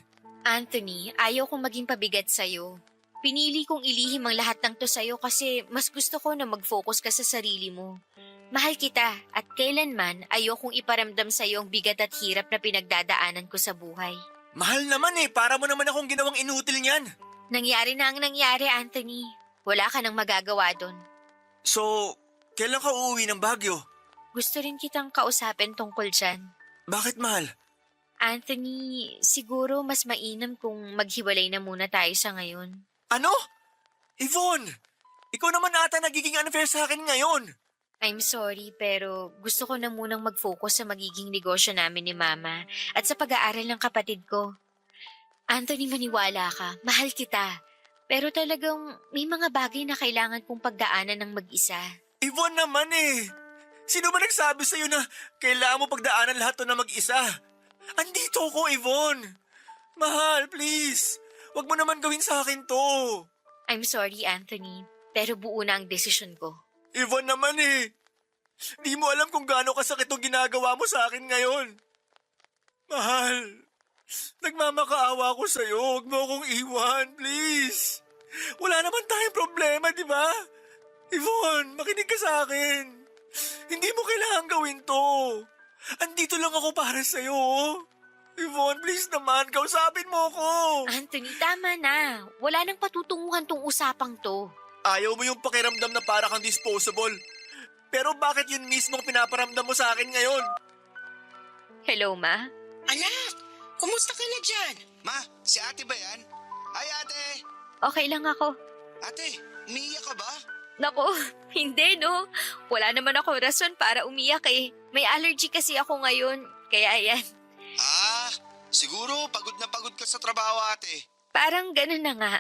Anthony, ayaw kong maging pabigat sa'yo. Pinili kong ilihim ang lahat ng to sa'yo kasi mas gusto ko na mag-focus ka sa sarili mo. Mahal kita at kailanman ayaw kong iparamdam sa'yo ang bigat at hirap na pinagdadaanan ko sa buhay. Mahal naman para mo naman akong ginawang inutil niyan. Nangyari na ang nangyari, Anthony. Wala ka nang magagawa doon. So, kailan ka uuwi ng Baguio? Gusto rin kitang kausapin tungkol dyan. Bakit, mahal? Anthony, siguro mas mainam kung maghiwalay na muna tayo sa ngayon. Ano? Yvonne, ikaw naman ata nagiging unfair sa akin ngayon. I'm sorry pero gusto ko na munang mag-focus sa magiging negosyo namin ni Mama at sa pag-aaral ng kapatid ko. Anthony, maniwala ka. Mahal kita. Pero talagang may mga bagay na kailangan kong pagdaanan ng mag-isa. Yvonne naman Sino ba nagsabi sa'yo na kailangan mo pagdaanan lahat to na mag-isa? Andito ako, Yvonne. Mahal, please. Huwag mo naman gawin sa akin to. I'm sorry, Anthony. Pero buo na ang desisyon ko. Yvonne naman Di mo alam kung gaano kasakit ang ginagawa mo sa akin ngayon. Mahal, nagmamakaawa ko sa'yo. Huwag mo akong iwan, please. Wala naman tayong problema, di ba? Yvonne, makinig ka sa akin. Hindi mo kailangan gawin to. Andito lang ako para sa'yo. Yvonne, please naman, kausapin mo ko. Anthony, tama na. Wala nang patutunguhan tong usapang to. Ayaw mo yung pakiramdam na para kang disposable. Pero bakit yun mismo pinaparamdam mo sa akin ngayon? Hello, Ma? Anak, kumusta ka na dyan? Ma, si ate ba yan? Hi, ate! Okay lang ako. Ate, umiiyak ka ba? Nako, hindi no. Wala naman ako rason para umiyak May allergy kasi ako ngayon. Kaya ayan. Siguro pagod na pagod ka sa trabaho, ate. Parang ganun na nga.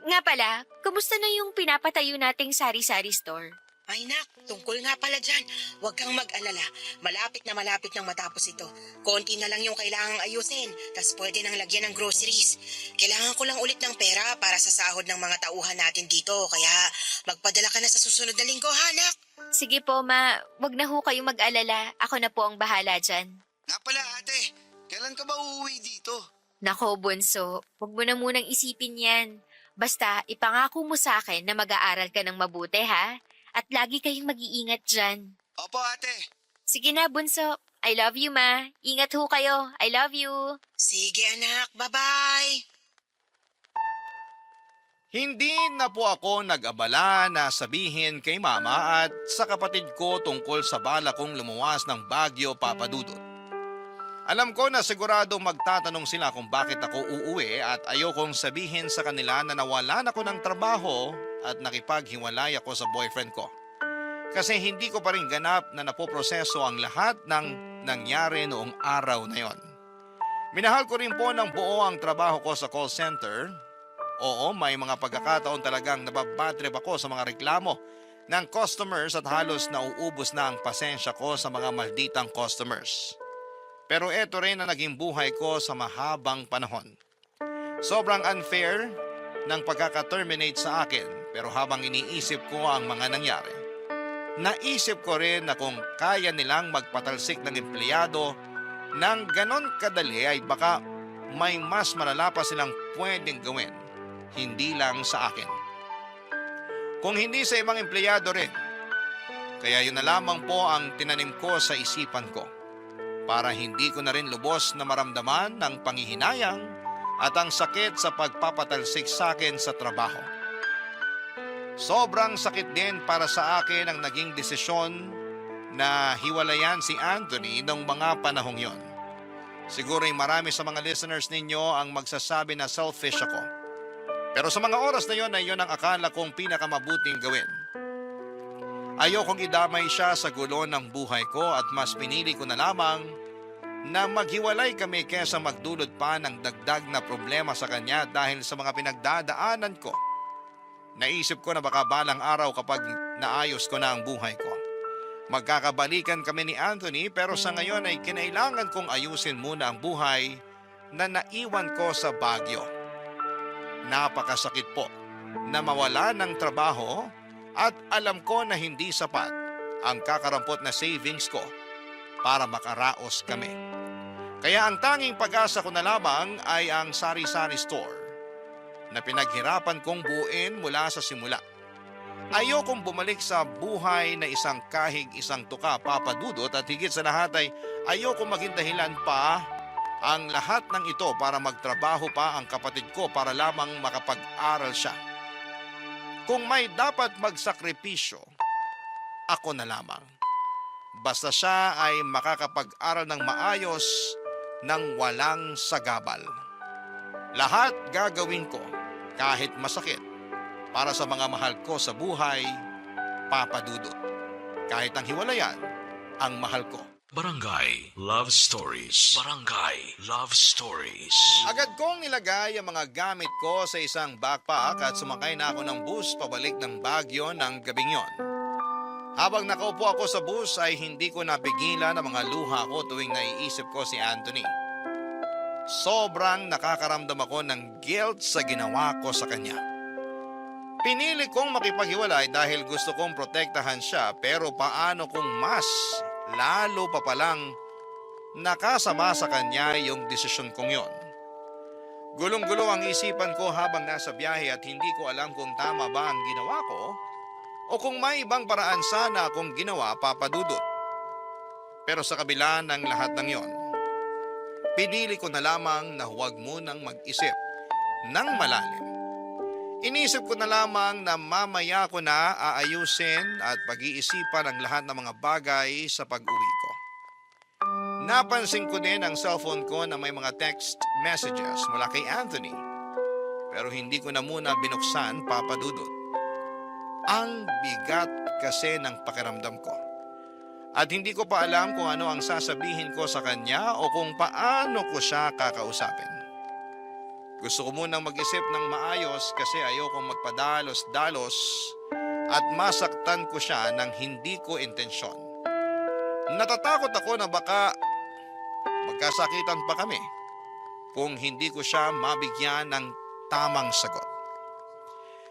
Nga pala, kumusta na yung pinapatayo nating sari-sari store? Ay nak, tungkol nga pala dyan. Huwag kang mag-alala. Malapit nang matapos ito. Konti na lang yung kailangang ayusin, tas pwede nang lagyan ng groceries. Kailangan ko lang ulit ng pera para sa sahod ng mga tauhan natin dito, kaya magpadala ka na sa susunod na linggo, ha, nak? Sige po, Ma. Wag na ho kayong mag-alala. Ako na po ang bahala dyan. Nga pala, ate. Kailan ka ba uuwi dito? Nako, Bunso. Wag mo na munang isipin yan. Basta, ipangako mo sa akin na mag-aaral ka ng mabuti, ha? At lagi kayong mag-iingat dyan. Opo, ate. Sige na, Bunso. I love you, Ma. Ingat ho kayo. I love you. Sige anak, bye-bye! Hindi na po ako nag-abala na sabihin kay Mama at sa kapatid ko tungkol sa bala kong lumuwas ng Baguio, Papa Dudut. Alam ko na sigurado magtatanong sila kung bakit ako uuwi at ayokong sabihin sa kanila na nawalan ako ng trabaho at nakipaghiwalay ako sa boyfriend ko. Kasi hindi ko pa rin ganap na napoproseso ang lahat ng nangyari noong araw na yon. Minahal ko rin po ng buo ang trabaho ko sa call center. Oo, may mga pagkakataon talagang nababatrip ako sa mga reklamo ng customers at halos nauubos na ang pasensya ko sa mga malditang customers. Pero eto rin ang naging buhay ko sa mahabang panahon. Sobrang unfair ng pagkaka-terminate sa akin pero habang iniisip ko ang mga nangyari, naisip ko rin na kung kaya nilang magpatalsik ng empleyado ng ganon kadali ay baka may mas malala pa silang pwedeng gawin, hindi lang sa akin. Kung hindi sa ibang empleyado rin, kaya yun na lamang po ang tinanim ko sa isipan ko para hindi ko na rin lubos na maramdaman ng panghihinayang at ang sakit sa pagpapatalsik sa akin sa trabaho. Sobrang sakit din para sa akin ang naging desisyon na hiwalayan si Anthony noong mga panahong yon. Siguro ay marami sa mga listeners ninyo ang magsasabi na selfish ako. Pero sa mga oras na yon ay yon ang akala kong pinakamabuting gawin. Ayokong idamay siya sa gulo ng buhay ko at mas pinili ko na lamang na maghiwalay kami kesa magdulot pa ng dagdag na problema sa kanya dahil sa mga pinagdadaanan ko. Naisip ko na baka balang araw kapag naayos ko na ang buhay ko, magkakabalikan kami ni Anthony, pero sa ngayon ay kinailangan kong ayusin muna ang buhay na naiwan ko sa Baguio. Napakasakit po na mawala ng trabaho at alam ko na hindi sapat ang kakarampot na savings ko para makaraos kami. Kaya ang tanging pag-asa ko na lamang ay ang sari-sari store na pinaghirapan kong buuin mula sa simula. Ayokong bumalik sa buhay na isang kahig isang tuka, Papa Dudut, at higit sa lahat ay ayokong maging dahilan pa ang lahat ng ito para magtrabaho pa ang kapatid ko para lamang makapag-aral siya. Kung may dapat magsakripisyo, ako na lamang. Basta siya ay makakapag-aral ng maayos nang walang sagabal. Lahat gagawin ko kahit masakit para sa mga mahal ko sa buhay, Papa Dudut. Kahit ang hiwalayan ang mahal ko. Barangay Love Stories. Barangay Love Stories. Agad kong nilagay ang mga gamit ko sa isang backpack at sumakay na ako ng bus pabalik ng Baguio ng gabing yon. Habang nakaupo ako sa bus ay hindi ko napigilan ang mga luha ko tuwing naiisip ko si Anthony. Sobrang nakakaramdam ako ng guilt sa ginawa ko sa kanya. Pinili kong makipaghiwalay dahil gusto kong protektahan siya, pero paano kung mas lalo pa palang nakasama sa kanya yung desisyon kong yon. Gulong-gulo ang isipan ko habang nasa biyahe at hindi ko alam kung tama ba ang ginawa ko o kung may ibang paraan sana akong ginawa, Papa Dudut. Pero sa kabila ng lahat ng yon, pinili ko na lamang na huwag munang mag-isip ng malalim. Inisip ko na lamang na mamaya ko na aayusin at pag-iisipan ang lahat ng mga bagay sa pag-uwi ko. Napansin ko din ang cellphone ko na may mga text messages mula kay Anthony, pero hindi ko na muna binuksan, Papa Dudut. Ang bigat kasi ng pakiramdam ko. At hindi ko pa alam kung ano ang sasabihin ko sa kanya o kung paano ko siya kakausapin. Gusto ko munang mag-isip ng maayos kasi ayokong magpadalos-dalos at masaktan ko siya ng hindi ko intensyon. Natatakot ako na baka magkasakitan pa kami kung hindi ko siya mabigyan ng tamang sagot.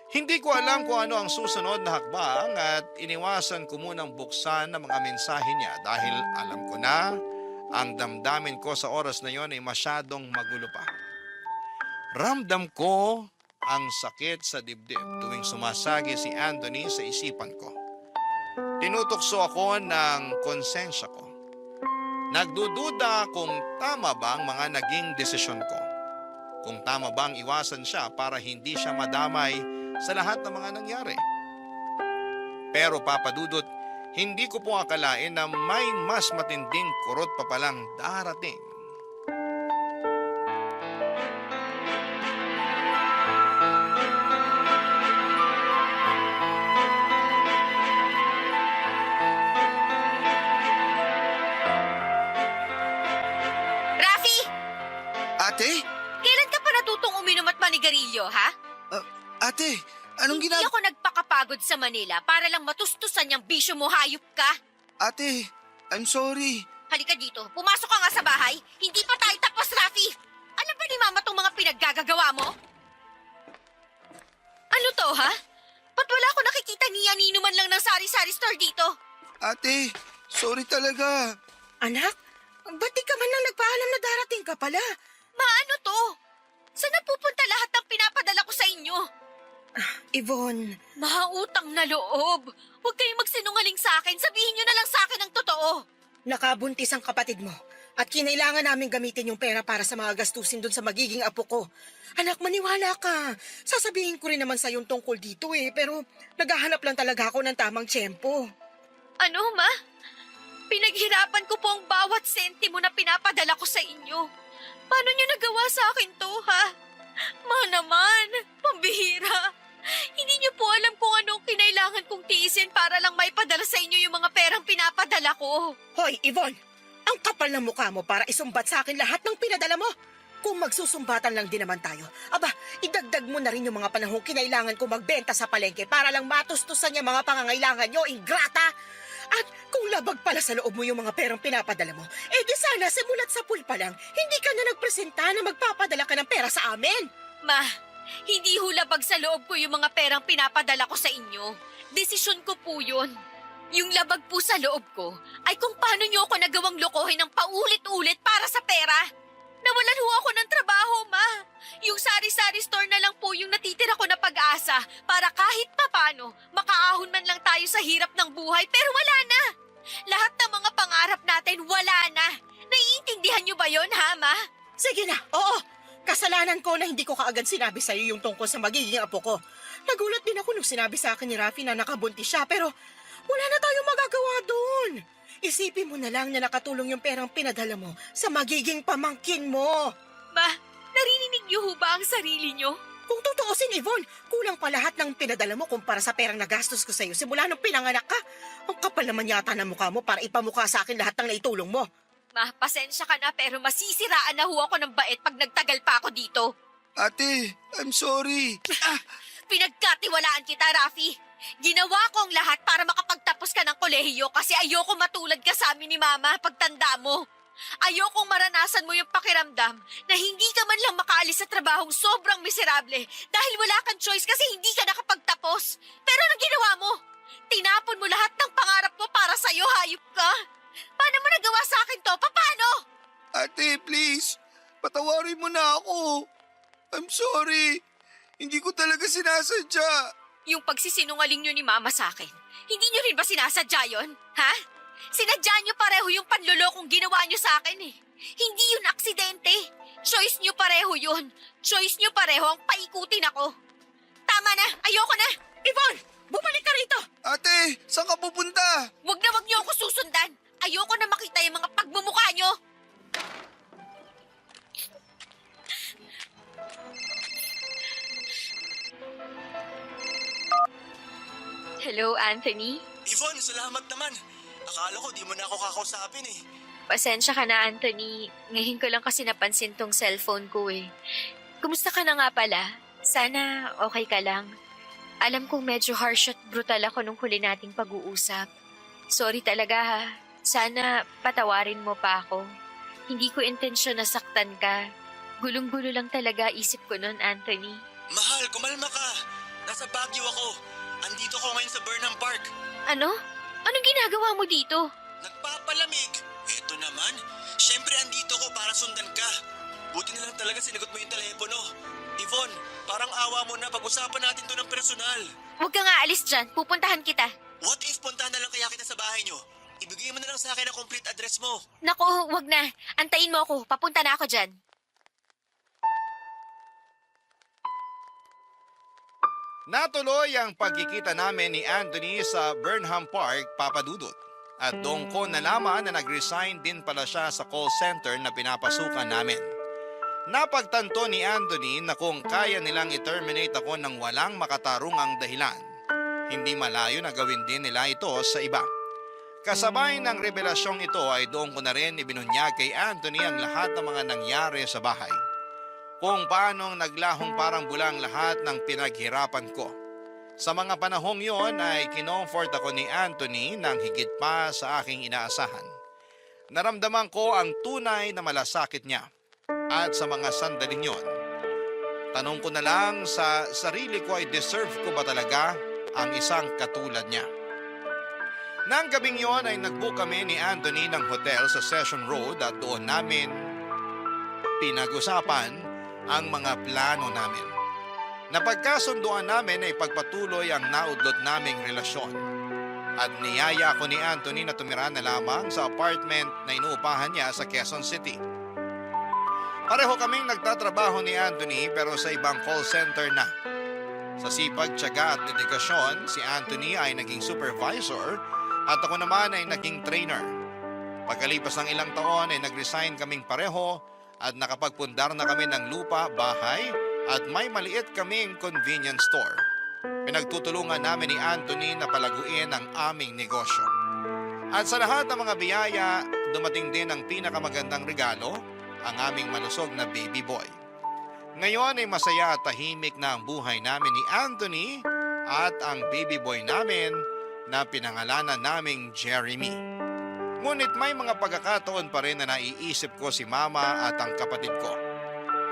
Hindi ko alam kung ano ang susunod na hakbang at iniwasan ko munang buksan ang mga mensahe niya dahil alam ko na ang damdamin ko sa oras na yon ay masyadong magulo pa. Ramdam ko ang sakit sa dibdib tuwing sumasagi si Anthony sa isipan ko. Tinutokso ako ng konsensya ko. Nagdududa kung tama ba ang mga naging desisyon ko. Kung tama bang iwasan siya para hindi siya madamay sa lahat ng mga nangyari. Pero Papa Dudut, hindi ko po akalain na may mas matinding kurot pa palang darating. Rafi! Ate? Kailan ka pa natutong uminom at manigarilyo, ha? Ate, anong Hindi ako nagpakapagod sa Manila para lang matustusan yung bisyo mo, hayop ka. Ate, I'm sorry. Halika dito, pumasok ka nga sa bahay. Hindi pa tayo tapos, Rafi. Alam ba ni Mama tong mga pinaggagawa mo? Ano to, ha? Ba't wala ako nakikita niya man lang ng sari-sari store dito? Ate, sorry talaga. Anak, ba't di ka man lang nagpaalam na darating ka pala? Maano to? Saan napupunta lahat ng pinapadala ko sa inyo? Yvonne, Mahautang na loob. Huwag kayong magsinungaling sa akin. Sabihin nyo na lang sa akin ang totoo. nakabuntis ang kapatid mo at kinailangan namin gamitin yung pera para sa mga gastusin doon sa magiging apo ko. Anak, maniwala ka. Sasabihin ko rin naman sa yung tungkol dito pero naghahanap lang talaga ako ng tamang tiyempo. Ano, Ma? Pinaghirapan ko po ang bawat sentimo na pinapadala ko sa inyo. Paano nyo nagawa sa akin to, ha? Ma naman, pambihira. Hindi niyo po alam kung anong kinailangan kong tiisin para lang maipadala Hoy, Yvonne! Ang kapal ng mukha mo para isumbat sa akin lahat ng pinadala mo. Kung magsusumbatan lang din naman tayo, aba, idagdag mo na rin yung mga panahong kinailangan ko magbenta sa palengke para lang matustusan yung mga pangangailangan nyo, ingrata! At kung labag pala sa loob mo yung mga perang pinapadala mo, eh di sana simulat sa pool pa lang, hindi ka na nagpresenta na magpapadala ka ng pera sa amin. Ma, hindi hulabag sa loob ko yung mga perang pinapadala ko sa inyo. Desisyon ko po yun. Yung labag po sa loob ko ay kung paano niyo ako nagawang lokohin ng paulit-ulit para sa pera. Nawalan ho ako ng trabaho, Ma. Yung sari-sari store na lang po yung natitira ko na pag-asa para kahit papano makaahon man lang tayo sa hirap ng buhay, pero wala na. Lahat ng mga pangarap natin wala na. Naiintindihan niyo ba yon, ha, Ma? Sige na, oo. Kasalanan ko na hindi ko kaagad sinabi sa'yo yung tungkol sa magiging apo ko. Nagulat din ako nung sinabi sa akin ni Rafi na nakabuntis siya, pero wala na tayong magagawa doon. Isipin mo na lang na nakatulong yung perang pinadala mo sa magiging pamangkin mo. Ma, narinig niyo ho ba ang sarili niyo? Kung tutuusin, Yvonne, kulang pa lahat ng pinadala mo kumpara sa perang nagastos ko sa'yo simula nung pinanganak ka. Ang kapal naman yata ng mukha mo para ipamukha sa akin lahat ng naitulong mo. Ma, pasensya ka na pero masisiraan na ho ako ng bait pag nagtagal pa ako dito. Ate, I'm sorry. Pinagkatiwalaan kita, Rafi. Ginawa ko ang lahat para makapagtapos ka ng kolehiyo kasi ayoko matulad ka sa amin ni Mama pagtanda mo. Ayokong maranasan mo yung pakiramdam na hindi ka man lang makaalis sa trabahong sobrang miserable dahil wala kang choice kasi hindi ka nakapagtapos. Pero anong ginawa mo? Tinapon mo lahat ng pangarap mo para sa'yo, hayop ka. Paano mo nagawa sa akin to? Paano? Ate, please. Patawarin mo na ako. I'm sorry. Hindi ko talaga sinasadya. Yung pagsisinungaling nyo ni Mama sa akin, hindi nyo rin ba sinasadya yun? Ha? Sinadya nyo pareho yung panlulokong ginawa nyo sa akin eh. Hindi yun aksidente. Choice nyo pareho yun. Choice nyo pareho ang paikutin ako. Tama na, ayoko na. Yvonne, bumalik ka rito. Ate, saan ka pupunta? Wag nyo ako susundan. Ayoko na makita yung mga pagmumukha nyo. Hello, Anthony? Yvonne, salamat naman. Akala ko di mo na ako kakausapin eh. Pasensya ka na, Anthony. Ngayon ko lang kasi napansin tong cellphone ko eh. Kumusta ka na nga pala? Sana okay ka lang. Alam kong medyo harsh at brutal ako nung huli nating pag-uusap. Sorry talaga ha. Sana patawarin mo pa ako. Hindi ko intensyon na saktan ka. Gulong-gulo lang talaga isip ko nun, Anthony. Mahal, kumalma ka. Nasa Baguio ako. Andito ko ngayon sa Burnham Park. Ano? Anong ginagawa mo dito? Nagpapalamig. Eto naman. Siyempre andito ko para sundan ka. Buti na lang talaga sinagot mo yung telepono. Yvonne, parang awa mo na pag-usapan natin to ng personal. Huwag ka nga alis dyan. Pupuntahan kita. What if puntahan na lang kaya kita sa bahay nyo? Ibigay mo na lang sa akin ang complete address mo. Naku, wag na. Antayin mo ako. Papunta na ako dyan. Natuloy ang pagkikita namin ni Anthony sa Burnham Park, Papadudot. At doon ko nalaman na nag-resign din pala siya sa call center na pinapasukan namin. Napagtanto ni Anthony na kung kaya nilang i-terminate ako ng walang makatarungang dahilan, hindi malayo na gawin din nila ito sa iba. Kasabay ng revelasyong ito ay doon ko na rin ibinunyag kay Anthony ang lahat ng mga nangyari sa bahay. Kung paanong naglahong parang bulang lahat ng pinaghirapan ko. Sa mga panahong yon ay kinomfort ako ni Anthony ng higit pa sa aking inaasahan. Naramdaman ko ang tunay na malasakit niya. At sa mga sandaling yon, tanong ko na lang sa sarili ko ay deserve ko ba talaga ang isang katulad niya. Nang gabing yon ay nagbook kami ni Anthony ng hotel sa Session Road at doon namin pinag-usapan ang mga plano namin. Napagkasunduan namin na ipagpatuloy ang naudlot naming relasyon. At niyaya ako ni Anthony na tumira na lamang sa apartment na inuupahan niya sa Quezon City. Pareho kaming nagtatrabaho ni Anthony pero sa ibang call center na. Sa sipag, tiyaga at dedikasyon, si Anthony ay naging supervisor at ako naman ay naging trainer. Pagkalipas ng ilang taon ay nag-resign kaming pareho at nakapagpundar na kami ng lupa, bahay at may maliit kaming convenience store. Pinagtutulungan namin ni Anthony na palaguin ang aming negosyo. At sa lahat ng mga biyaya, dumating din ang pinakamagandang regalo, ang aming malusog na baby boy. Ngayon ay masaya at tahimik na ang buhay namin ni Anthony at ang baby boy namin na pinangalanan naming Jeremy. Ngunit may mga pagkakataon pa rin na naiisip ko si mama at ang kapatid ko.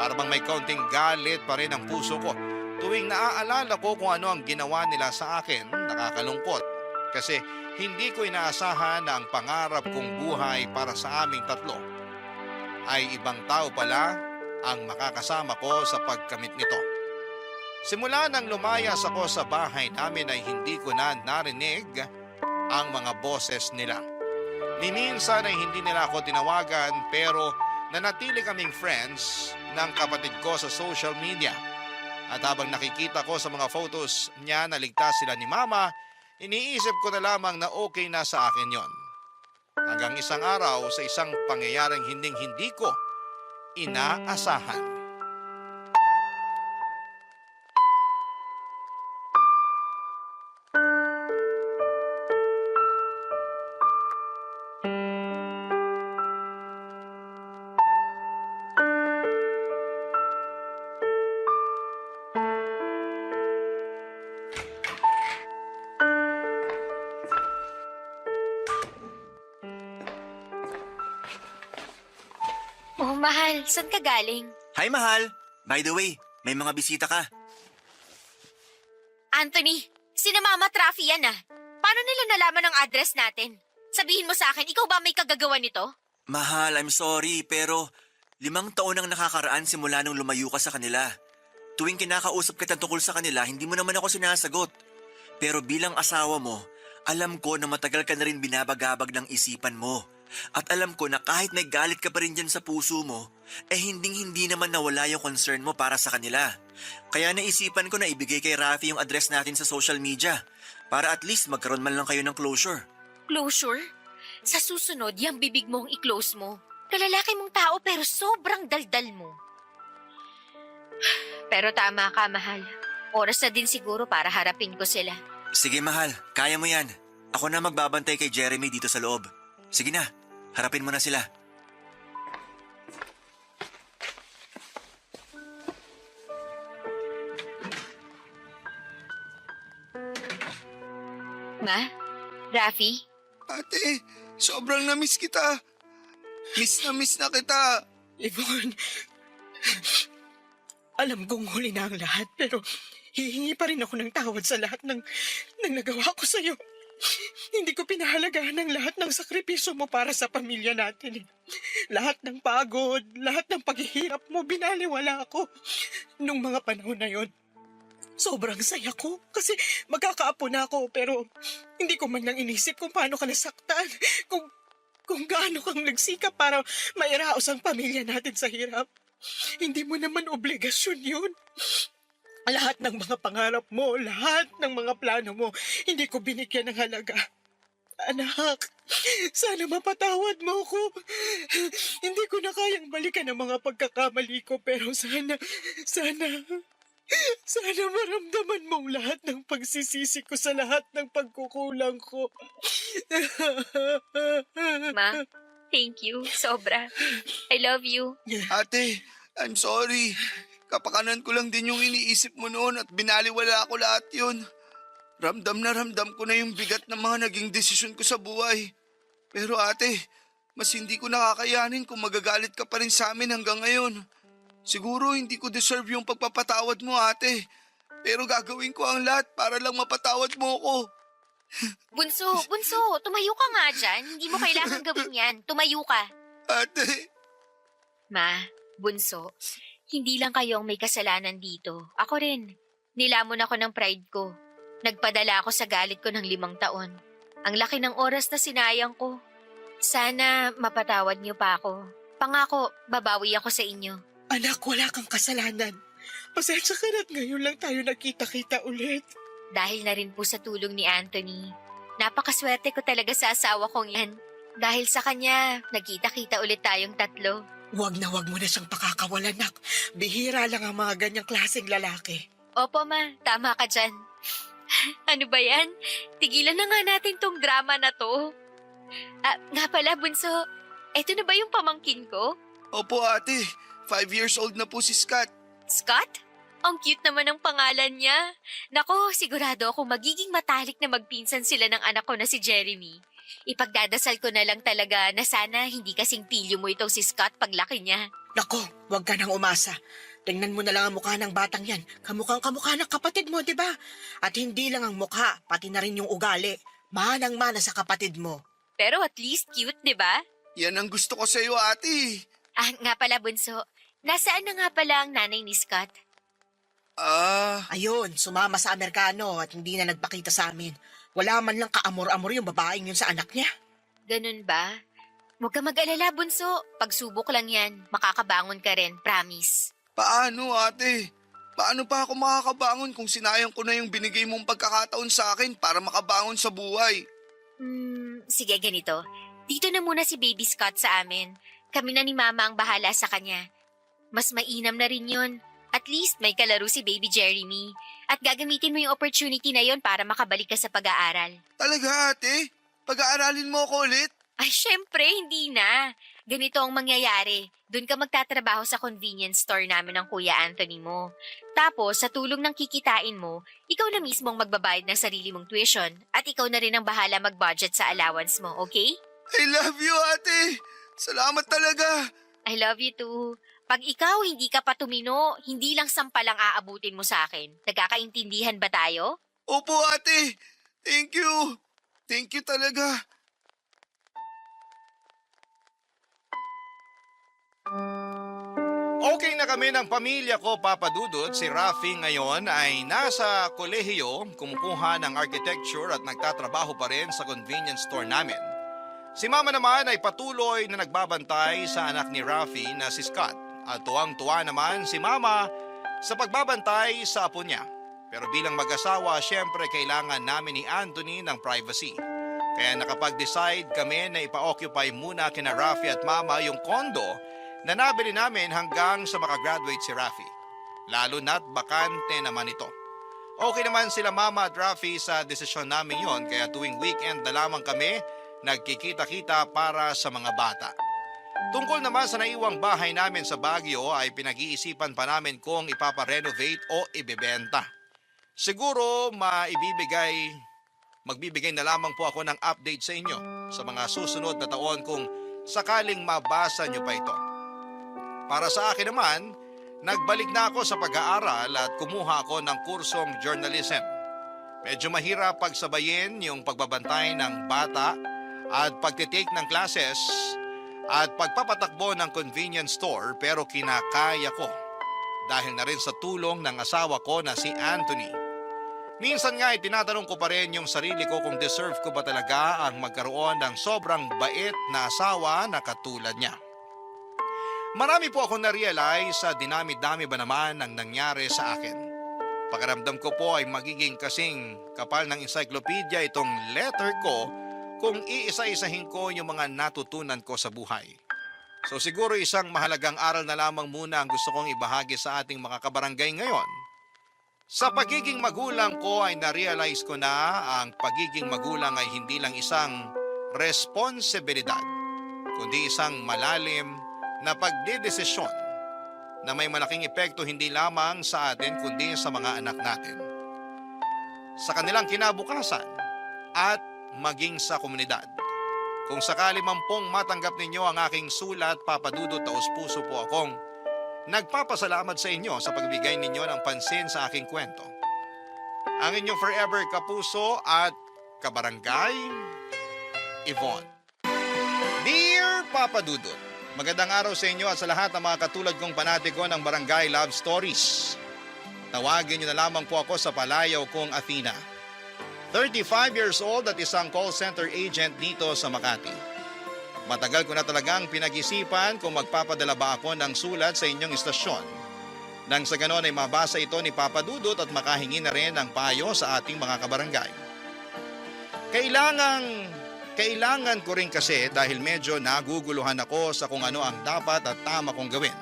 Para bang may kaunting galit pa rin ang puso ko tuwing naaalala ko kung ano ang ginawa nila sa akin. Nakakalungkot kasi hindi ko inaasahan na ang pangarap kong buhay para sa aming tatlo ay ibang tao pala ang makakasama ko sa pagkamit nito. Simula nang lumayas ako sa bahay namin ay hindi ko na narinig ang mga boses nila. Ni minsan ay hindi nila ako tinawagan pero nanatili kaming friends ng kapatid ko sa social media. At habang nakikita ko sa mga photos niya na ligtas sila ni mama, iniisip ko na lamang na okay na sa akin yon. Hanggang isang araw sa isang pangyayaring hindi ko inaasahan. Oh, mahal, saan ka galing? Hi, mahal! By the way, may mga bisita ka. Anthony, sina Mama Trafi yan ah. Paano nila nalaman ang address natin? Sabihin mo sa akin, ikaw ba may kagagawa nito? Mahal, I'm sorry, pero 5 taon ang nakakaraan simula nung lumayo ka sa kanila. Tuwing kinakausap kita tungkol sa kanila, hindi mo naman ako sinasagot. Pero bilang asawa mo, alam ko na matagal ka na rin binabagabag ng isipan mo. At alam ko na kahit may galit ka pa rin dyan sa puso mo, hinding-hindi naman nawala yung concern mo para sa kanila. Kaya naisipan ko na ibigay kay Rafi yung address natin sa social media para at least magkaroon man lang kayo ng closure. Closure? Sa susunod, yung bibig mong i-close mo. Kalalaki mong tao pero sobrang daldal mo. Pero tama ka, mahal. Oras na din siguro para harapin ko sila. Sige mahal, kaya mo yan. Ako na magbabantay kay Jeremy dito sa loob. Sige na, harapin mo na sila. Ma? Rafi? Ate, sobrang na-miss kita. Miss na kita. Yvonne, alam kong huli na ang lahat pero hihingi pa rin ako ng tawad sa lahat ng nagawa ko sa'yo. Hindi ko pinahalagahan ang lahat ng sakripisyo mo para sa pamilya natin. Lahat ng pagod, lahat ng paghihirap mo, binaliwala ako. Nung mga panahon na yon, sobrang saya ko kasi magkakaapo na ako pero hindi ko man lang inisip kung paano ka nasaktan. Kung gaano kang nagsikap para mairaos ang pamilya natin sa hirap. Hindi mo naman obligasyon yun. Lahat ng mga pangarap mo, lahat ng mga plano mo, hindi ko binigyan ng halaga. Anak, sana mapatawad mo ko. Hindi ko na kayang balikan ang mga pagkakamali ko, pero sana maramdaman mong lahat ng pagsisisi ko sa lahat ng pagkukulang ko. Ma, thank you. Sobra. I love you. Ate, I'm sorry. Kapakanan ko lang din yung iniisip mo noon at binaliwala ko lahat yun. Ramdam ko na yung bigat ng mga naging desisyon ko sa buhay. Pero ate, mas hindi ko nakakayanin kung magagalit ka pa rin sa amin hanggang ngayon. Siguro hindi ko deserve yung pagpapatawad mo ate. Pero gagawin ko ang lahat para lang mapatawad mo ko. Bunso, tumayo ka nga dyan. Hindi mo kailangan gawin yan. Tumayo ka. Ate, Ma, Bunso, hindi lang kayo ang may kasalanan dito. Ako rin. Nilamon ako ng pride ko. Nagpadala ako sa galit ko ng 5 taon. Ang laki ng oras na sinayang ko. Sana mapatawad niyo pa ako. Pangako, babawi ako sa inyo. Anak, wala kang kasalanan. Pasensya ka na't ngayon lang tayo nakita-kita ulit. Dahil na rin po sa tulong ni Anthony. Napakaswerte ko talaga sa asawa kong yan. Dahil sa kanya, nagkita-kita ulit tayong 3. Huwag mo na siyang pakakawalan, nak. Bihira lang ang mga ganyang klaseng lalaki. Opo ma, tama ka dyan. Ano ba yan? Tigilan na nga natin tong drama na to. Nga pala, Bunso. Eto na ba yung pamangkin ko? Opo ate, 5 years old na po si Scott. Scott? Ang cute naman ng pangalan niya. Nako, sigurado ako magiging matalik na magpinsan sila ng anak ko na si Jeremy. Ipagdadasal ko na lang talaga na sana hindi kasing pilyo mo itong si Scott paglaki niya. Nako, huwag ka nang umasa. Tingnan mo na lang ang mukha ng batang yan. Kamukhang kamukha ng kapatid mo, di ba? At hindi lang ang mukha, pati na rin yung ugali. Manang-mana sa kapatid mo. Pero at least cute, di ba? Yan ang gusto ko sa iyo ate. Nga pala, Bunso. Nasaan na nga pala ang nanay ni Scott? Ayun, sumama sa Amerikano at hindi na nagpakita sa amin. Wala man lang kaamor-amor yung babaeng yun sa anak niya. Ganun ba? Huwag ka mag-alala, Bunso. Pagsubok lang yan. Makakabangon ka rin, promise. Paano ate? Paano pa ako makakabangon kung sinayang ko na yung binigay mong pagkakataon sa akin para makabangon sa buhay? Sige, ganito. Dito na muna si Baby Scott sa amin. Kami na ni Mama ang bahala sa kanya. Mas mainam na rin yun. At least may kalaro si Baby Jeremy. At gagamitin mo yung opportunity na yon para makabalik ka sa pag-aaral. Talaga ate? Pag-aaralin mo ako ulit? Ay, syempre, hindi na. Ganito ang mangyayari. Doon ka magtatrabaho sa convenience store namin ng Kuya Anthony mo. Tapos, sa tulong ng kikitain mo, ikaw na mismo ang magbabayad ng sarili mong tuition at ikaw na rin ang bahala mag-budget sa allowance mo, okay? I love you ate! Salamat talaga! I love you too. Pag ikaw hindi ka pa tumino, hindi lang sampalang aabutin mo sa akin. Nagkakaintindihan ba tayo? Opo ate! Thank you! Thank you talaga! Okay na kami ng pamilya ko, Papa Dudut. Si Rafi ngayon ay nasa kolehiyo, kumukuha ng architecture at nagtatrabaho pa rin sa convenience store namin. Si Mama naman ay patuloy na nagbabantay sa anak ni Rafi na si Scott. At tuwang-tuwa naman si Mama sa pagbabantay sa apo niya. Pero bilang mag-asawa, syempre kailangan namin ni Anthony ng privacy. Kaya nakapag-decide kami na ipa-occupy muna kina Rafi at Mama yung kondo na nabili namin hanggang sa makagraduate si Rafi. Lalo na't bakante naman ito. Okay naman sila Mama at Rafi sa desisyon namin yon, kaya tuwing weekend na lamang kami nagkikita-kita para sa mga bata. Tungkol naman sa naiwang bahay namin sa Baguio ay pinag-iisipan pa namin kung ipaparenovate o ibebenta. Siguro magbibigay na lamang po ako ng update sa inyo sa mga susunod na taon kung sakaling mabasa nyo pa ito. Para sa akin naman, nagbalik na ako sa pag-aaral at kumuha ako ng kursong journalism. Medyo mahirap pagsabayin yung pagbabantay ng bata at pagtitake ng classes at pagpapatakbo ng convenience store, pero kinakaya ko dahil na rin sa tulong ng asawa ko na si Anthony. Minsan nga ay tinatanong ko pa rin yung sarili ko kung deserve ko ba talaga ang magkaroon ng sobrang bait na asawa na katulad niya. Marami po akong na-realize sa dinami-dami ba naman ang nangyari sa akin. Pakiramdam ko po ay magiging kasing kapal ng encyclopedia itong letter ko kung iisa-isahin ko yung mga natutunan ko sa buhay. So siguro isang mahalagang aral na lamang muna ang gusto kong ibahagi sa ating mga kabarangay ngayon. Sa pagiging magulang ko ay na-realize ko na ang pagiging magulang ay hindi lang isang responsibilidad, kundi isang malalim na pagdedesisyon na may malaking epekto hindi lamang sa atin kundi sa mga anak natin, sa kanilang kinabukasan at maging sa komunidad. Kung sakali man pong matanggap ninyo ang aking sulat, Papa Dudut, taos-puso po akong nagpapasalamat sa inyo sa pagbigay ninyo ng pansin sa aking kwento. Ang inyong forever kapuso at kabarangay, Yvonne. Dear Papa Dudut, magandang araw sa inyo at sa lahat ng mga katulad kong panatiko ng Barangay Love Stories. Tawagin niyo na lamang po ako sa palayaw kong Athena. 35 years old at isang call center agent dito sa Makati. Matagal ko na talagang pinag-isipan kung magpapadala ba ako ng sulat sa inyong istasyon. Nang sa ganon ay mabasa ito ni Papa Dudut at makahingi na rin ng payo sa ating mga kabarangay. Kailangan ko rin kasi dahil medyo naguguluhan ako sa kung ano ang dapat at tama kong gawin.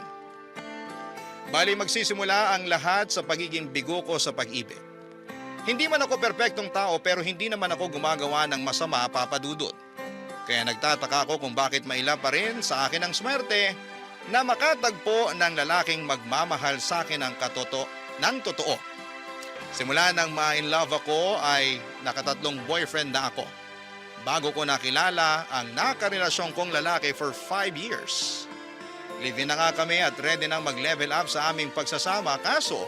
Bali magsisimula ang lahat sa pagiging bigo ko sa pag-ibig. Hindi man ako perpektong tao pero hindi naman ako gumagawa ng masama, Papa Dudut. Kaya nagtataka ako kung bakit maila pa rin sa akin ang swerte na makatagpo ng lalaking magmamahal sa akin ng totoo. Simula nang ma-in love ako ay nakatatlong boyfriend na ako. Bago ko nakilala ang nakarelasyon kong lalaki for 5 years. Live-in na nga kami at ready nang mag-level up sa aming pagsasama, kaso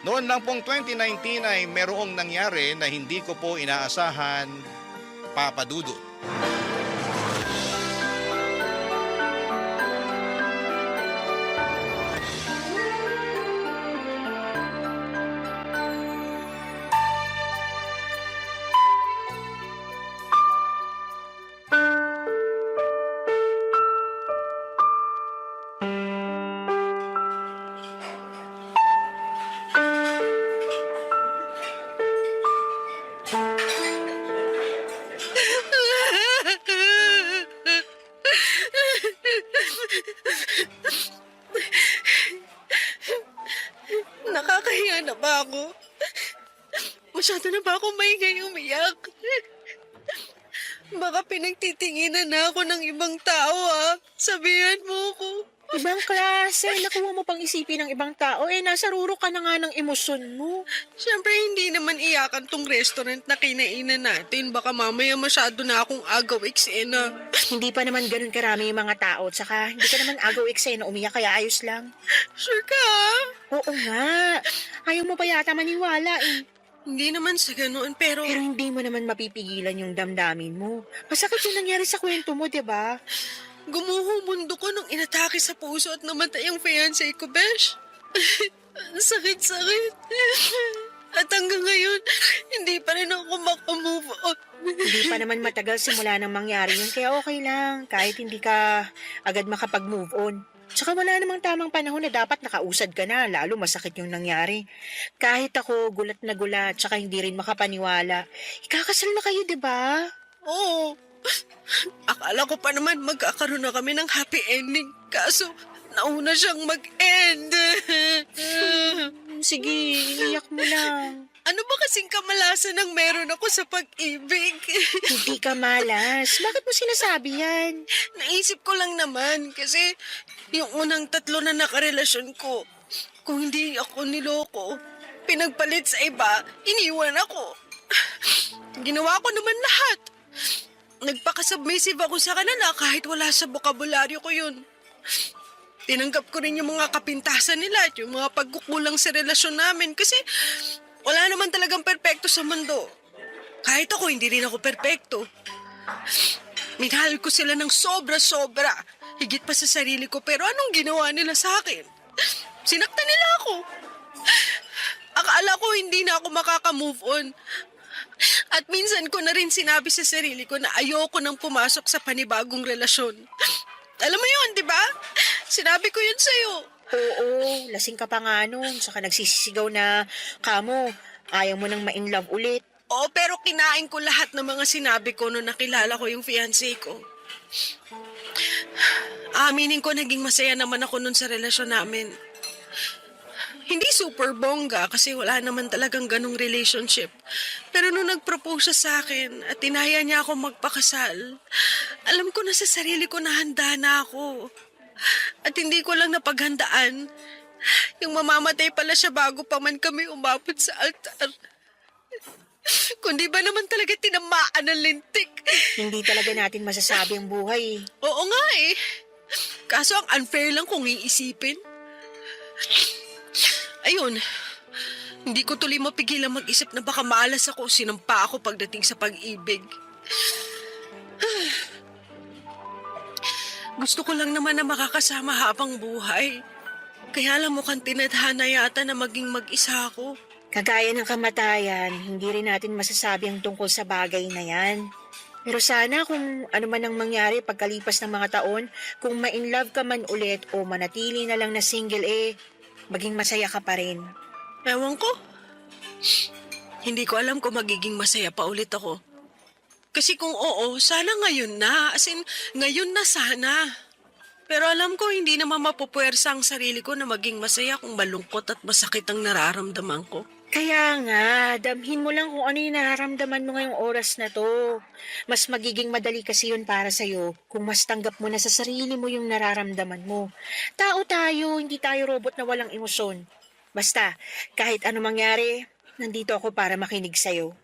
noon lang pong 2019 ay merong nangyari na hindi ko po inaasahan, Papa Dudut. Nakakahiya na ba ako? Masyado na ba ako maingay umiyak? Baka pinagtitinginan na ako ng ibang tao, ah. Sabihan mo ko. Ibang klase, nakuha mo pang isipin ng ibang tao, nasa ruro ka na nga ng emosyon mo. Siyempre, hindi naman iyakan tong restaurant na kinainan natin. Baka mamaya masyado na akong agaw eksena. Hindi pa naman ganun karami yung mga tao, tsaka hindi ka naman agaw eksena umiyak kaya ayos lang. Sure ka, ah? Oo nga, ayaw mo pa yata maniwala Hindi naman sa ganoon, pero... Pero hindi mo naman mapipigilan yung damdamin mo. Masakit yung nangyari sa kwento mo, di ba? Gumuho mundo ko nung inatake sa puso at namatay ang fiancé ko, Besh. Ang sakit-sakit. At hanggang ngayon, hindi pa rin ako makamove on. Hindi pa naman matagal simula nang mangyari yun, kaya okay lang. Kahit hindi ka agad makapag-move on. Tsaka wala namang tamang panahon na dapat nakausad ka na, lalo masakit yung nangyari. Kahit ako gulat na gulat, tsaka hindi rin makapaniwala. Ikakasal na kayo, di ba? Oo. Akala ko pa naman magkakaroon na kami ng happy ending. Kaso, nauna siyang mag-end. Sige, iiyak mo lang. Ano ba kasing kamalasan ang meron ako sa pag-ibig? Hindi ka malas. Bakit mo sinasabi yan? Naisip ko lang naman kasi yung unang 3 na nakarelasyon ko, kung hindi ako niloko, pinagpalit sa iba, iniwan ako. Ginawa ko naman lahat. Nagpakasubmissive ako sa kanila kahit wala sa bokabularyo ko yun. Tinanggap ko rin yung mga kapintasan nila at yung mga pagkukulang sa relasyon namin kasi wala naman talagang perpekto sa mundo. Kahit ako, hindi rin ako perpekto. Minahal ko sila ng sobra-sobra. Higit pa sa sarili ko, pero anong ginawa nila sa akin? Sinaktan nila ako. Akala ko hindi na ako makaka-move on. At minsan ko na rin sinabi sa sarili ko na ayoko nang pumasok sa panibagong relasyon. Alam mo yun, di ba? Sinabi ko yun sa'yo. Oo, lasing ka pa nga nun. Saka nagsisisigaw na kamo, ayaw mo nang ma-in love ulit. Oo, pero kinain ko lahat ng mga sinabi ko nung nakilala ko yung fiancé ko. Aminin ko, naging masaya naman ako nun sa relasyon namin. Hindi super bongga kasi wala naman talagang ganong relationship. Pero nung nag-propose siya sa akin at tinaya niya ako magpakasal, alam ko na sa sarili ko na handa na ako. At hindi ko lang napaghandaan. Yung mamamatay pala siya bago pa man kami umabot sa altar. Kundi ba naman talaga tinamaan ng lintik? Hindi talaga natin masasabi ang buhay. Oo nga eh. Kaso ang unfair lang kung iisipin. Ayun, hindi ko tuloy mapigilan mag-isip na baka malas ako, sinampa ako pagdating sa pag-ibig. Gusto ko lang naman na makakasama habang buhay. Kaya lang mukhang tinadhana yata na maging mag-isa ako. Kagaya ng kamatayan, hindi rin natin masasabi ang tungkol sa bagay na yan. Pero sana kung ano man ang mangyari pagkalipas ng mga taon, kung ma-in love ka man ulit o manatili na lang na single maging masaya ka pa rin. Ewan ko. Hindi ko alam kung magiging masaya pa ulit ako. Kasi kung oo, sana ngayon na. As in, ngayon na sana. Pero alam ko, hindi naman mapupuwersa ang sarili ko na maging masaya kung malungkot at masakit ang nararamdaman ko. Kaya nga, damhin mo lang kung ano yung nararamdaman mo ngayong oras na to. Mas magiging madali kasi yun para sa'yo kung mas tanggap mo na sa sarili mo yung nararamdaman mo. Tao tayo, hindi tayo robot na walang emosyon. Basta, kahit ano mangyari, nandito ako para makinig sa'yo.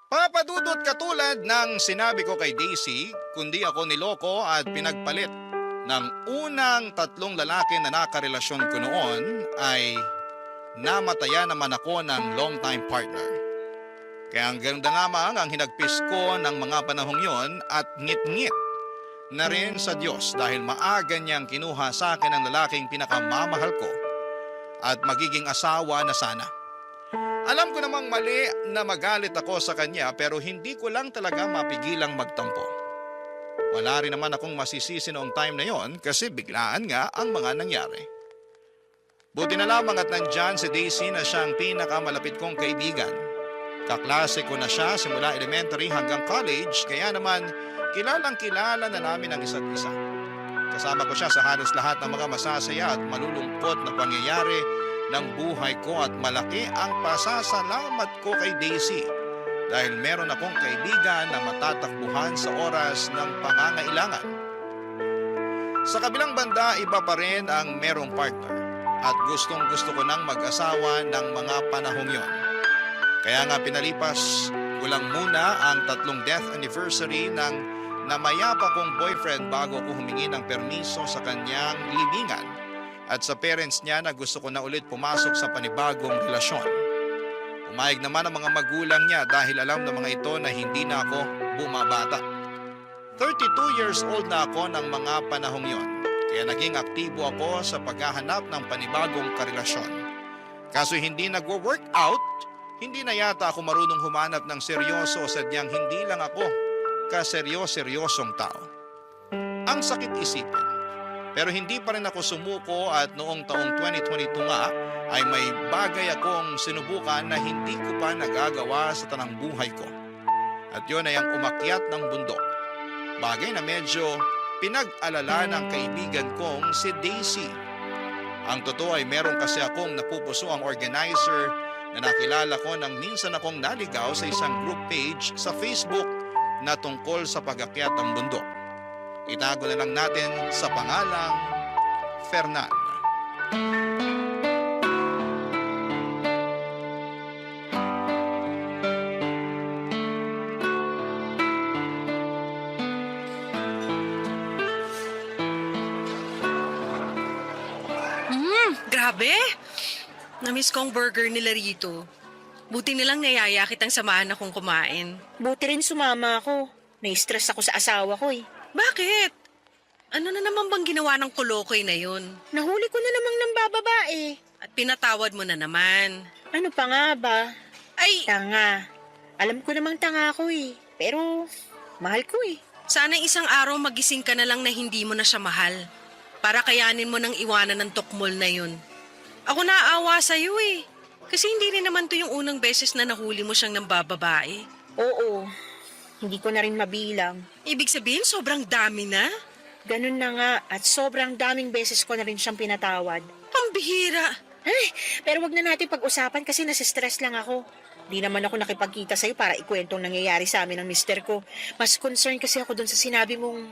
Papadudot katulad ng sinabi ko kay Daisy, kundi ako niloko at pinagpalit ng unang 3 lalaki na nakarelasyon ko noon ay namataya naman ako ng long-time partner. Kaya ang ganda lamang ang hinagpis ko ng mga panahong yon at ngit-ngit na rin sa Diyos dahil maaga niyang kinuha sa akin ang lalaking pinakamamahal ko at magiging asawa na sana. Alam ko namang mali na magalit ako sa kanya pero hindi ko lang talaga mapigilang magtampo. Wala rin naman akong masisisi noong time na yon kasi biglaan nga ang mga nangyari. Buti na lamang at nandyan si Daisy na siyang pinakamalapit kong kaibigan. Kaklase ko na siya simula elementary hanggang college kaya naman kilalang kilala na namin ang isa't isa. Kasama ko siya sa halos lahat ng mga masasaya at malulungkot na pangyayari ng buhay ko at malaki ang pasasalamat ko kay Daisy dahil meron akong kaibigan na matatakbuhan sa oras ng pangangailangan. Sa kabilang banda, iba pa rin ang merong partner at gustong gusto ko nang mag-asawa ng mga panahong yon. Kaya nga pinalipas ko lang muna ang 3 death anniversary ng namayapa kong boyfriend bago ko humingi ng permiso sa kanyang libingan at sa parents niya na gusto ko na ulit pumasok sa panibagong relasyon. Umayag naman ang mga magulang niya dahil alam ng mga ito na hindi na ako bumabata. 32 years old na ako ng mga panahong yon, kaya naging aktibo ako sa paghahanap ng panibagong karelasyon. Kaso hindi nagwo-work out, hindi na yata ako marunong humanap ng seryoso sadyang hindi lang ako kaseryosyosong tao. Ang sakit isipin. Pero hindi pa rin ako sumuko at noong taong 2022 nga ay may bagay akong sinubukan na hindi ko pa nagagawa sa tanang buhay ko. At yun ay ang umakyat ng bundok. Bagay na medyo pinag-alala ng kaibigan kong si Daisy. Ang totoo ay meron kasi akong napupuso ang organizer na nakilala ko nang minsan akong naligaw sa isang group page sa Facebook na tungkol sa pag-akyat ng bundok. Itago na lang natin sa pangalang Fernan. Grabe! Namiss ko ang burger nila rito. Buti nilang nayaya kitang samahan akong kumain. Buti rin sumama ako. Nai-stress ako sa asawa ko eh. Bakit? Ano na naman bang ginawa ng kulokoy na yun? Nahuli ko na namang nang bababae. At pinatawad mo na naman. Ano pa nga ba? Ay, Tanga. Alam ko namang tanga ako eh. Pero, mahal ko eh. sana isang araw magising ka na lang na hindi mo na siya mahal. Para kayanin mo nang iwanan ng tukmol na yun. Ako naawa sa'yo eh. Kasi hindi rin naman to yung unang beses na nahuli mo siyang nambababae. Oo. Hindi ko na rin mabilang. Ibig sabihin, sobrang dami na. Ganun na nga at sobrang daming beses ko na rin siyang pinatawad. Pambihira. Ay, pero wag na natin pag-usapan kasi nasistress lang ako. Di naman ako nakipagkita sa'yo para ikwentong nangyayari sa amin ng mister ko. Mas concerned kasi ako dun sa sinabi mong...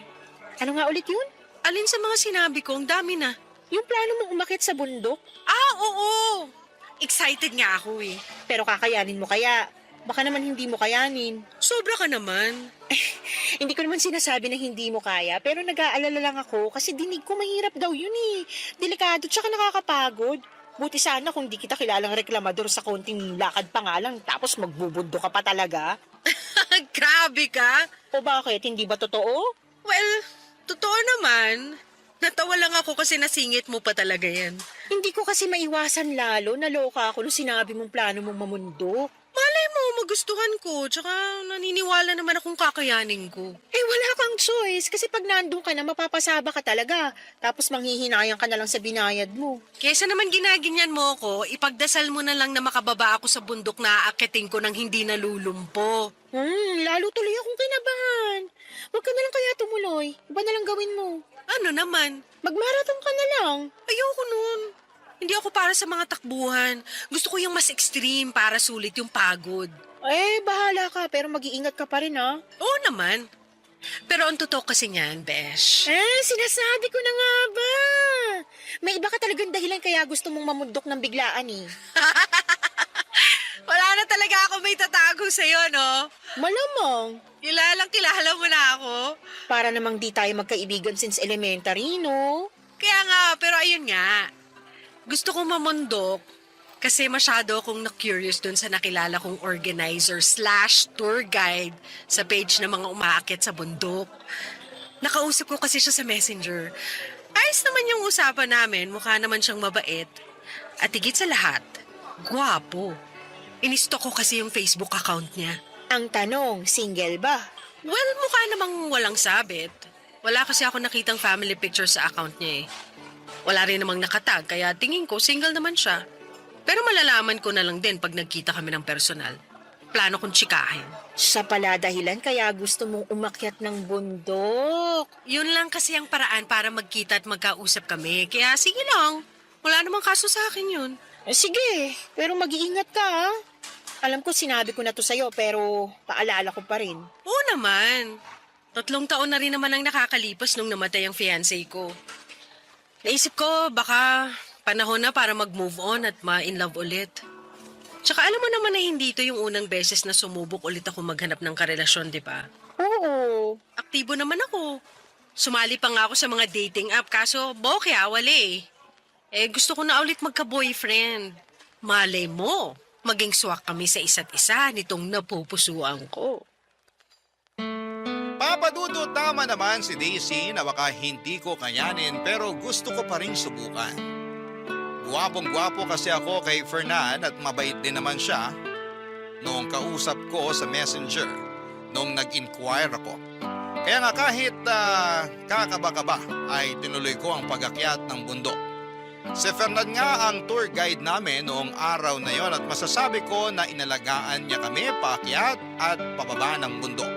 Ano nga ulit yun? Alin sa mga sinabi ko, ang dami na. Yung plano mong umakyat sa bundok? Ah, oo. Excited nga ako eh. Pero kakayanin mo kaya? Baka naman hindi mo kayanin. Sobra ka naman. Hindi ko naman sinasabi na hindi mo kaya, pero nag-aalala lang ako kasi dinig ko mahirap daw yun eh. Delikado tsaka nakakapagod. Buti sana kung di kita kilalang reklamador sa konting lakad pa nga lang tapos magbubundo ka pa talaga. Grabe ka. O bakit? Hindi ba totoo? Well, totoo naman. Natawa lang ako kasi nasingit mo pa talaga yan. Hindi ko kasi maiwasan lalo. Naloka ako nung sinabi mong plano mong mamundok. Malay mo, magustuhan ko. Tsaka naniniwala naman akong kakayanin ko. Eh wala kang choice kasi pag nandun ka na mapapasaba ka talaga. Tapos manghihinayang ka na lang sa binayad mo. Kesa naman ginaganyan mo ko, ipagdasal mo na lang na makababa ako sa bundok na aakitin ko nang hindi nalulumpo. Lalo tuloy akong kinabahan. Huwag ka na lang kaya tumuloy. Iba na lang gawin mo. Ano naman? Mag-marathon ka na lang. Ayoko nun. Hindi ako para sa mga takbuhan. Gusto ko yung mas extreme para sulit yung pagod. Bahala ka, pero mag-iingat ka pa rin, ha? Oo naman. Pero ang totoo kasi niyan, Besh. Sinasabi ko na nga ba? May iba ka talagang dahilan kaya gusto mong mamundok ng biglaan, eh. Wala na talaga ako may tatago sa'yo, no? Malamang. Kilala mo na ako. Para namang di tayo magkaibigan since elementary, no? Kaya nga, pero ayun nga. Gusto kong mamundok kasi masyado akong na-curious dun sa nakilala kong organizer/tour guide sa page ng mga umaakyat sa bundok. Nakausap ko kasi siya sa Messenger. Ayos naman yung usapan namin, mukha naman siyang mabait. At higit sa lahat, gwapo. Inistok ko kasi yung Facebook account niya. Ang tanong, single ba? Well, mukha namang walang sabit. Wala kasi ako nakitang family picture sa account niya eh. Wala rin namang nakatag, kaya tingin ko single naman siya. Pero malalaman ko na lang din pag nagkita kami ng personal. Plano kong tsikahin. Siya pala dahilan kaya gusto mong umakyat ng bundok. Yun lang kasi ang paraan para magkita at magkausap kami. Kaya sige lang, wala namang kaso sa akin yun. Sige, pero mag-iingat ka, ha? Alam ko sinabi ko na to sa'yo, pero paalala ko pa rin. Oo naman. 3 taon na rin naman ang nakakalipas nung namatay ang fiancé ko. Naisip ko baka panahon na para mag-move on at ma-in love ulit. Tsaka alam mo naman na hindi ito yung unang beses na sumubok ulit ako maghanap ng karelasyon, di ba? Oo. Aktibo naman ako. Sumali pa nga ako sa mga dating app kaso bokeh wala eh. Gusto ko na ulit magka-boyfriend. Malay mo, maging swak kami sa isa't isa nitong napupusuan ko. Papadudot tama naman si Daisy na baka hindi ko kayanin pero gusto ko pa rin subukan. Guwapong-guwapo kasi ako kay Fernan at mabait din naman siya noong kausap ko sa Messenger noong nag-inquire ako. Kaya nga kahit kakaba-kaba ay tinuloy ko ang pag-akyat ng bundok. Si Fernan nga ang tour guide namin noong araw na yon at masasabi ko na inalagaan niya kami paakyat at pababa ng bundok.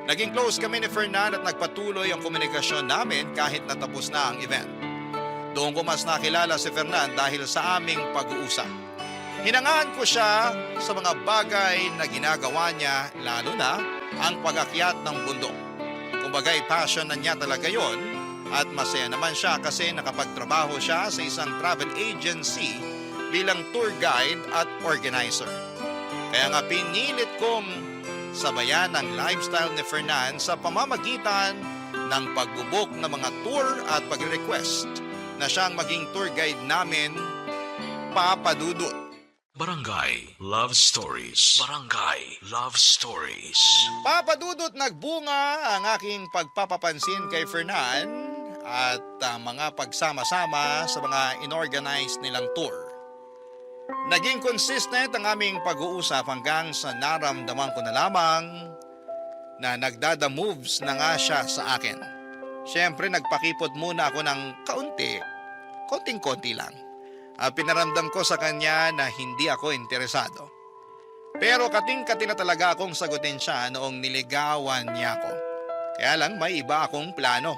Naging close kami ni Fernan at nagpatuloy ang komunikasyon namin kahit natapos na ang event. Doon ko mas nakilala si Fernan dahil sa aming pag-uusap. Hinangaan ko siya sa mga bagay na ginagawa niya, lalo na ang pag-akyat ng bundok. Kumbaga'y passion na niya talaga yon at masaya naman siya kasi nakapagtrabaho siya sa isang travel agency bilang tour guide at organizer. Kaya nga pinilit kong sabayan ang lifestyle ni Fernan sa pamamagitan ng pagbubok ng mga tour at pag-request na siyang maging tour guide namin, Papadudot. Barangay Love Stories. Barangay Love Stories. Papadudot, nagbunga ang aking pagpapapansin kay Fernan at mga pagsama-sama sa mga inorganize nilang tour. Naging consistent ang aming pag-uusap hanggang sa naramdaman ko na lamang na nagdada moves na nga siya sa akin. Siyempre nagpakipot muna ako ng konting-konti lang. Pinaramdam ko sa kanya na hindi ako interesado. Pero kating-kati na talaga akong sagutin siya noong niligawan niya ako. Kaya lang may iba akong plano.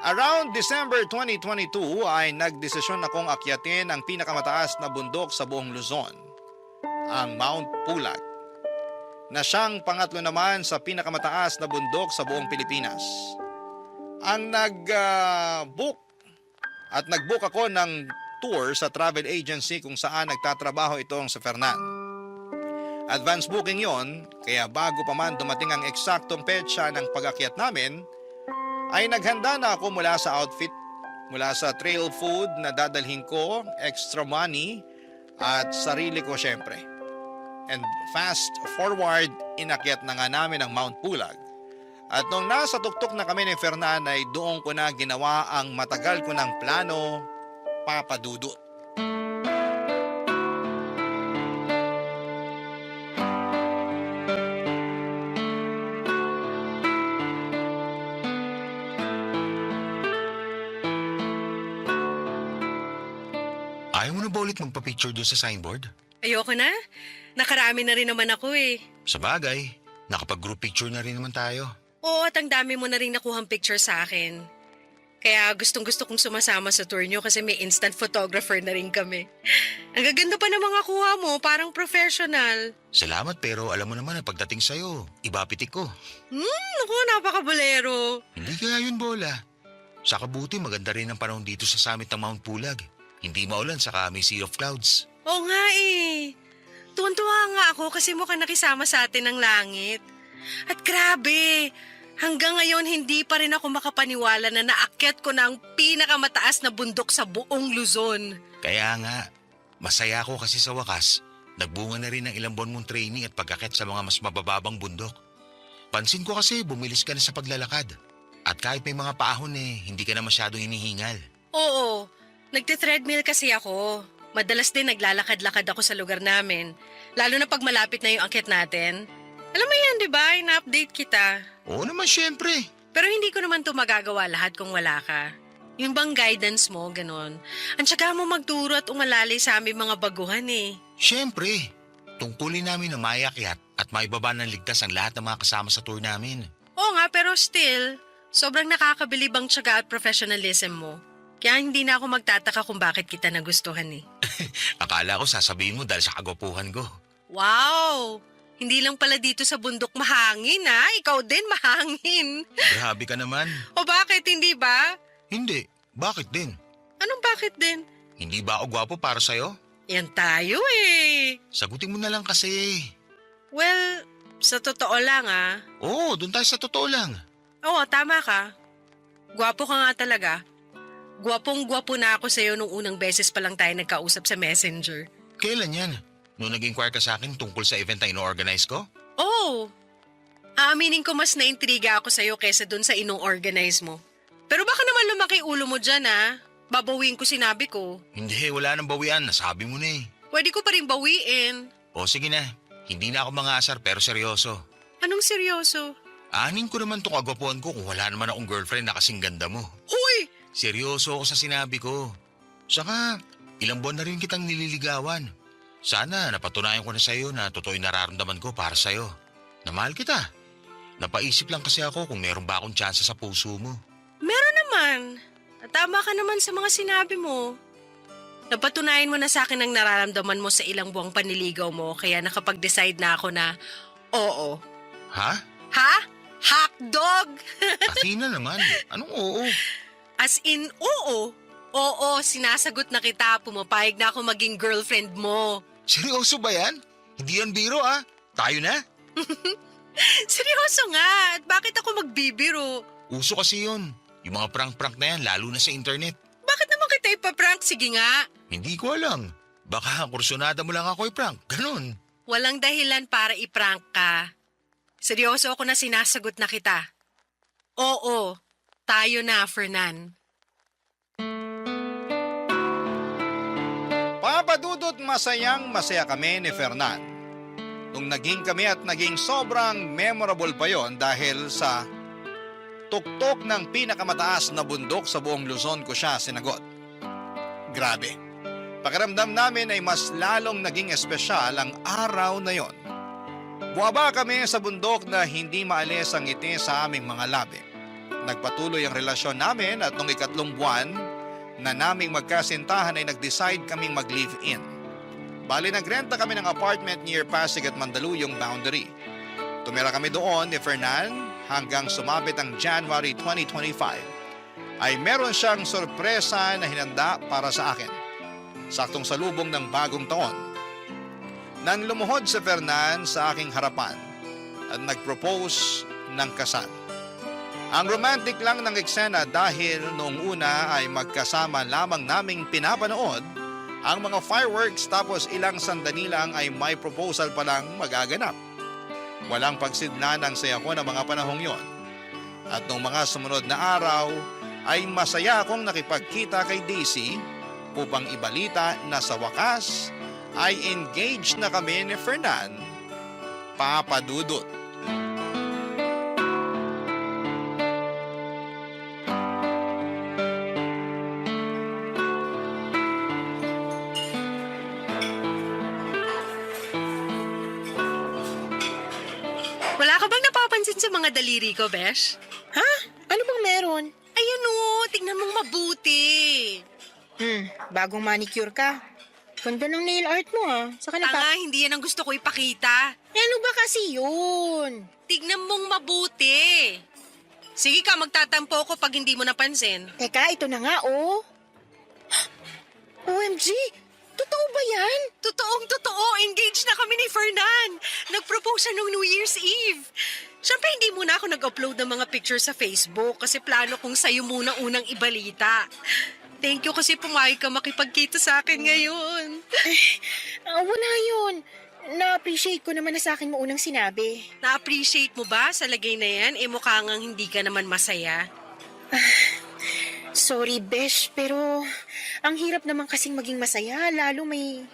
Around December 2022 ay nagdesisyon akong akyatin ang pinakamataas na bundok sa buong Luzon, ang Mount Pulag, na siyang pangatlo naman sa pinakamataas na bundok sa buong Pilipinas. Ang nag-book ako ng tour sa travel agency kung saan nagtatrabaho itong si Fernan. Advance booking yon, kaya bago pa man dumating ang eksaktong petsa ng pag-akyat namin, ay naghanda na ako mula sa outfit, mula sa trail food na dadalhin ko, extra money, at sarili ko syempre. And fast forward, inakyat na nga namin ang Mount Pulag. At nung nasa tuktok na kami ni Fernan ay doon ko na ginawa ang matagal ko ng plano, Papadudot. Ayaw mo na ba ulit magpa-picture doon sa signboard? Ayoko na. Nakarami na rin naman ako eh. Sa bagay, nakapag-group picture na rin naman tayo. Oo, at ang dami mo na rin nakuhang picture sa akin. Kaya gustong-gusto kong sumasama sa tour nyo kasi may instant photographer na rin kami. Ang gaganda pa ng mga kuha mo, parang professional. Salamat pero alam mo naman na pagdating sa'yo, iba pitik ko. Naku, napaka-bolero. Hindi kaya yun, Bola. Sa kabuti maganda rin ang panahon dito sa summit ng Mount Pulag. Hindi maulan saka may sea of clouds. Oo nga eh. Tuwan-tuwa nga ako kasi mukhang nakisama sa atin ng langit. At grabe, hanggang ngayon hindi pa rin ako makapaniwala na naakyat ko na ang pinakamataas na bundok sa buong Luzon. Kaya nga, masaya ako kasi sa wakas, nagbunga na rin ng ilang buwan mong training at pagkakit sa mga mas mabababang bundok. Pansin ko kasi bumilis ka na sa paglalakad. At kahit may mga paahon hindi ka na masyadong hinihingal. Oo, nagte-treadmill kasi ako. Madalas din naglalakad-lakad ako sa lugar namin. Lalo na pag malapit na yung angkit natin. Alam mo yan, di ba? Ina-update kita. Oo naman syempre. Pero hindi ko naman to magagawa lahat kung wala ka. Yung bang guidance mo, ganon. Ang tsaga mo magturo at umalalay sa aming mga baguhan eh. Syempre, tungkulin namin na maiakyat at maibaba ng ligtas ang lahat ng mga kasama sa tour namin. Oo nga, pero still, sobrang nakakabilib ang tsaga at professionalism mo. Kaya hindi na ako magtataka kung bakit kita nagustuhan eh. Akala ko sasabihin mo dahil sa kagwapuhan ko. Wow! Hindi lang pala dito sa bundok mahangin ha? Ikaw din mahangin. Grabe ka naman. O bakit, hindi ba? Hindi, bakit din? Anong bakit din? Hindi ba ako gwapo para sa'yo? Yan tayo eh. Sagutin mo na lang kasi. Well, sa totoo lang ah. Oo, doon tayo sa totoo lang. Oo, tama ka. Gwapo ka nga talaga. Gwapong-gwapo na ako sa'yo nung unang beses pa lang tayo nagkausap sa messenger. Kailan yan? Nung nag-inquire ka sa akin tungkol sa event na ino-organize ko? Oo. Aaminin ko mas naintriga ako sa'yo kesa dun sa inong-organize mo. Pero baka naman lumaki ulo mo dyan ah. Babawiin ko sinabi ko. Hindi, wala nang bawian. Nasabi mo na eh. Pwede ko pa rin bawiin. O sige na, hindi na ako mangasar pero seryoso. Anong seryoso? Anin ko naman itong agwapuan ko kung wala naman akong girlfriend na kasing ganda mo. Huy! Seryoso ako sa sinabi ko. Saka, ilang buwan na rin kitang nililigawan. Sana napatunayan ko na sa'yo na totoo yung nararamdaman ko para sa'yo. Na mahal kita. Napaisip lang kasi ako kung meron ba akong tsansa sa puso mo. Meron naman. At tama ka naman sa mga sinabi mo. Napatunayan mo na sa akin ang nararamdaman mo sa ilang buwang paniligaw mo kaya nakapag-decide na ako na oo. Ha? Ha? Hotdog! Athena naman. Anong oo? As in, oo. Oo, sinasagot na kita. Pumapayag na ako maging girlfriend mo. Seryoso ba yan? Hindi yan biro ah. Tayo na? Seryoso nga. At bakit ako magbibiro? Uso kasi yun. Yung mga prank-prank na yan, lalo na sa internet. Bakit naman kita ipaprank? Sige nga. Hindi ko alam. Baka kursunada mo lang ako i-prank. Ganun. Walang dahilan para iprank ka. Seryoso ako na sinasagot na kita. Oo, tayo na, Fernan. Papadudot masaya kami ni Fernan. Nung naging kami at naging sobrang memorable pa yon dahil sa tuktok ng pinakamataas na bundok sa buong Luzon ko siya sinagot. Grabe. Pakiramdam namin ay mas lalong naging espesyal ang araw na yon. Buwaba kami sa bundok na hindi maalis ang ngiti sa aming mga labi. Nagpatuloy ang relasyon namin at nung 3 buwan na naming magkasintahan ay nag-decide kaming mag-live-in. Bali nagrenta kami ng apartment near Pasig at Mandaluyong boundary. Tumira kami doon ni Fernan hanggang sumapit ang January 2025. Ay meron siyang sorpresa na hinanda para sa akin. Saktong salubong ng bagong taon. Nang lumuhod si Fernan sa aking harapan at nag-propose ng kasal. Ang romantic lang ng eksena dahil noong una ay magkasama lamang naming pinapanood ang mga fireworks tapos ilang sandali lang ay may proposal pa lang magaganap. Walang pagsidla ng saya ko ng mga panahong yon. At noong mga sumunod na araw ay masaya akong nakipagkita kay Daisy upang ibalita na sa wakas ay engaged na kami ni Fernan, papadudot. Wala ka bang napapansin sa mga daliri ko, Besh? Ha? Ano bang meron? Ayun tingnan mong mabuti. Bagong manicure ka. Ganda ng nail art mo Saka Tanga, hindi yan ang gusto ko ipakita. Ano ba kasi yun? Tignan mong mabuti. Sige ka, magtatampo ko pag hindi mo napansin. Teka, ito na nga OMG! Totoo ba yan? Totoong-totoo, engaged na kami ni Fernan. Nag-propose siya nung New Year's Eve. Siyempre, hindi muna ako nag-upload ng mga pictures sa Facebook kasi plano kong sa'yo muna unang ibalita. Thank you kasi pumayag ka makipagkita sa akin ngayon. Wala yun. Na-appreciate ko naman na sa akin mo unang sinabi. Na-appreciate mo ba sa lagay na yan? Mukha ngang hindi ka naman masaya. Sorry, Besh, pero ang hirap naman kasing maging masaya, lalo may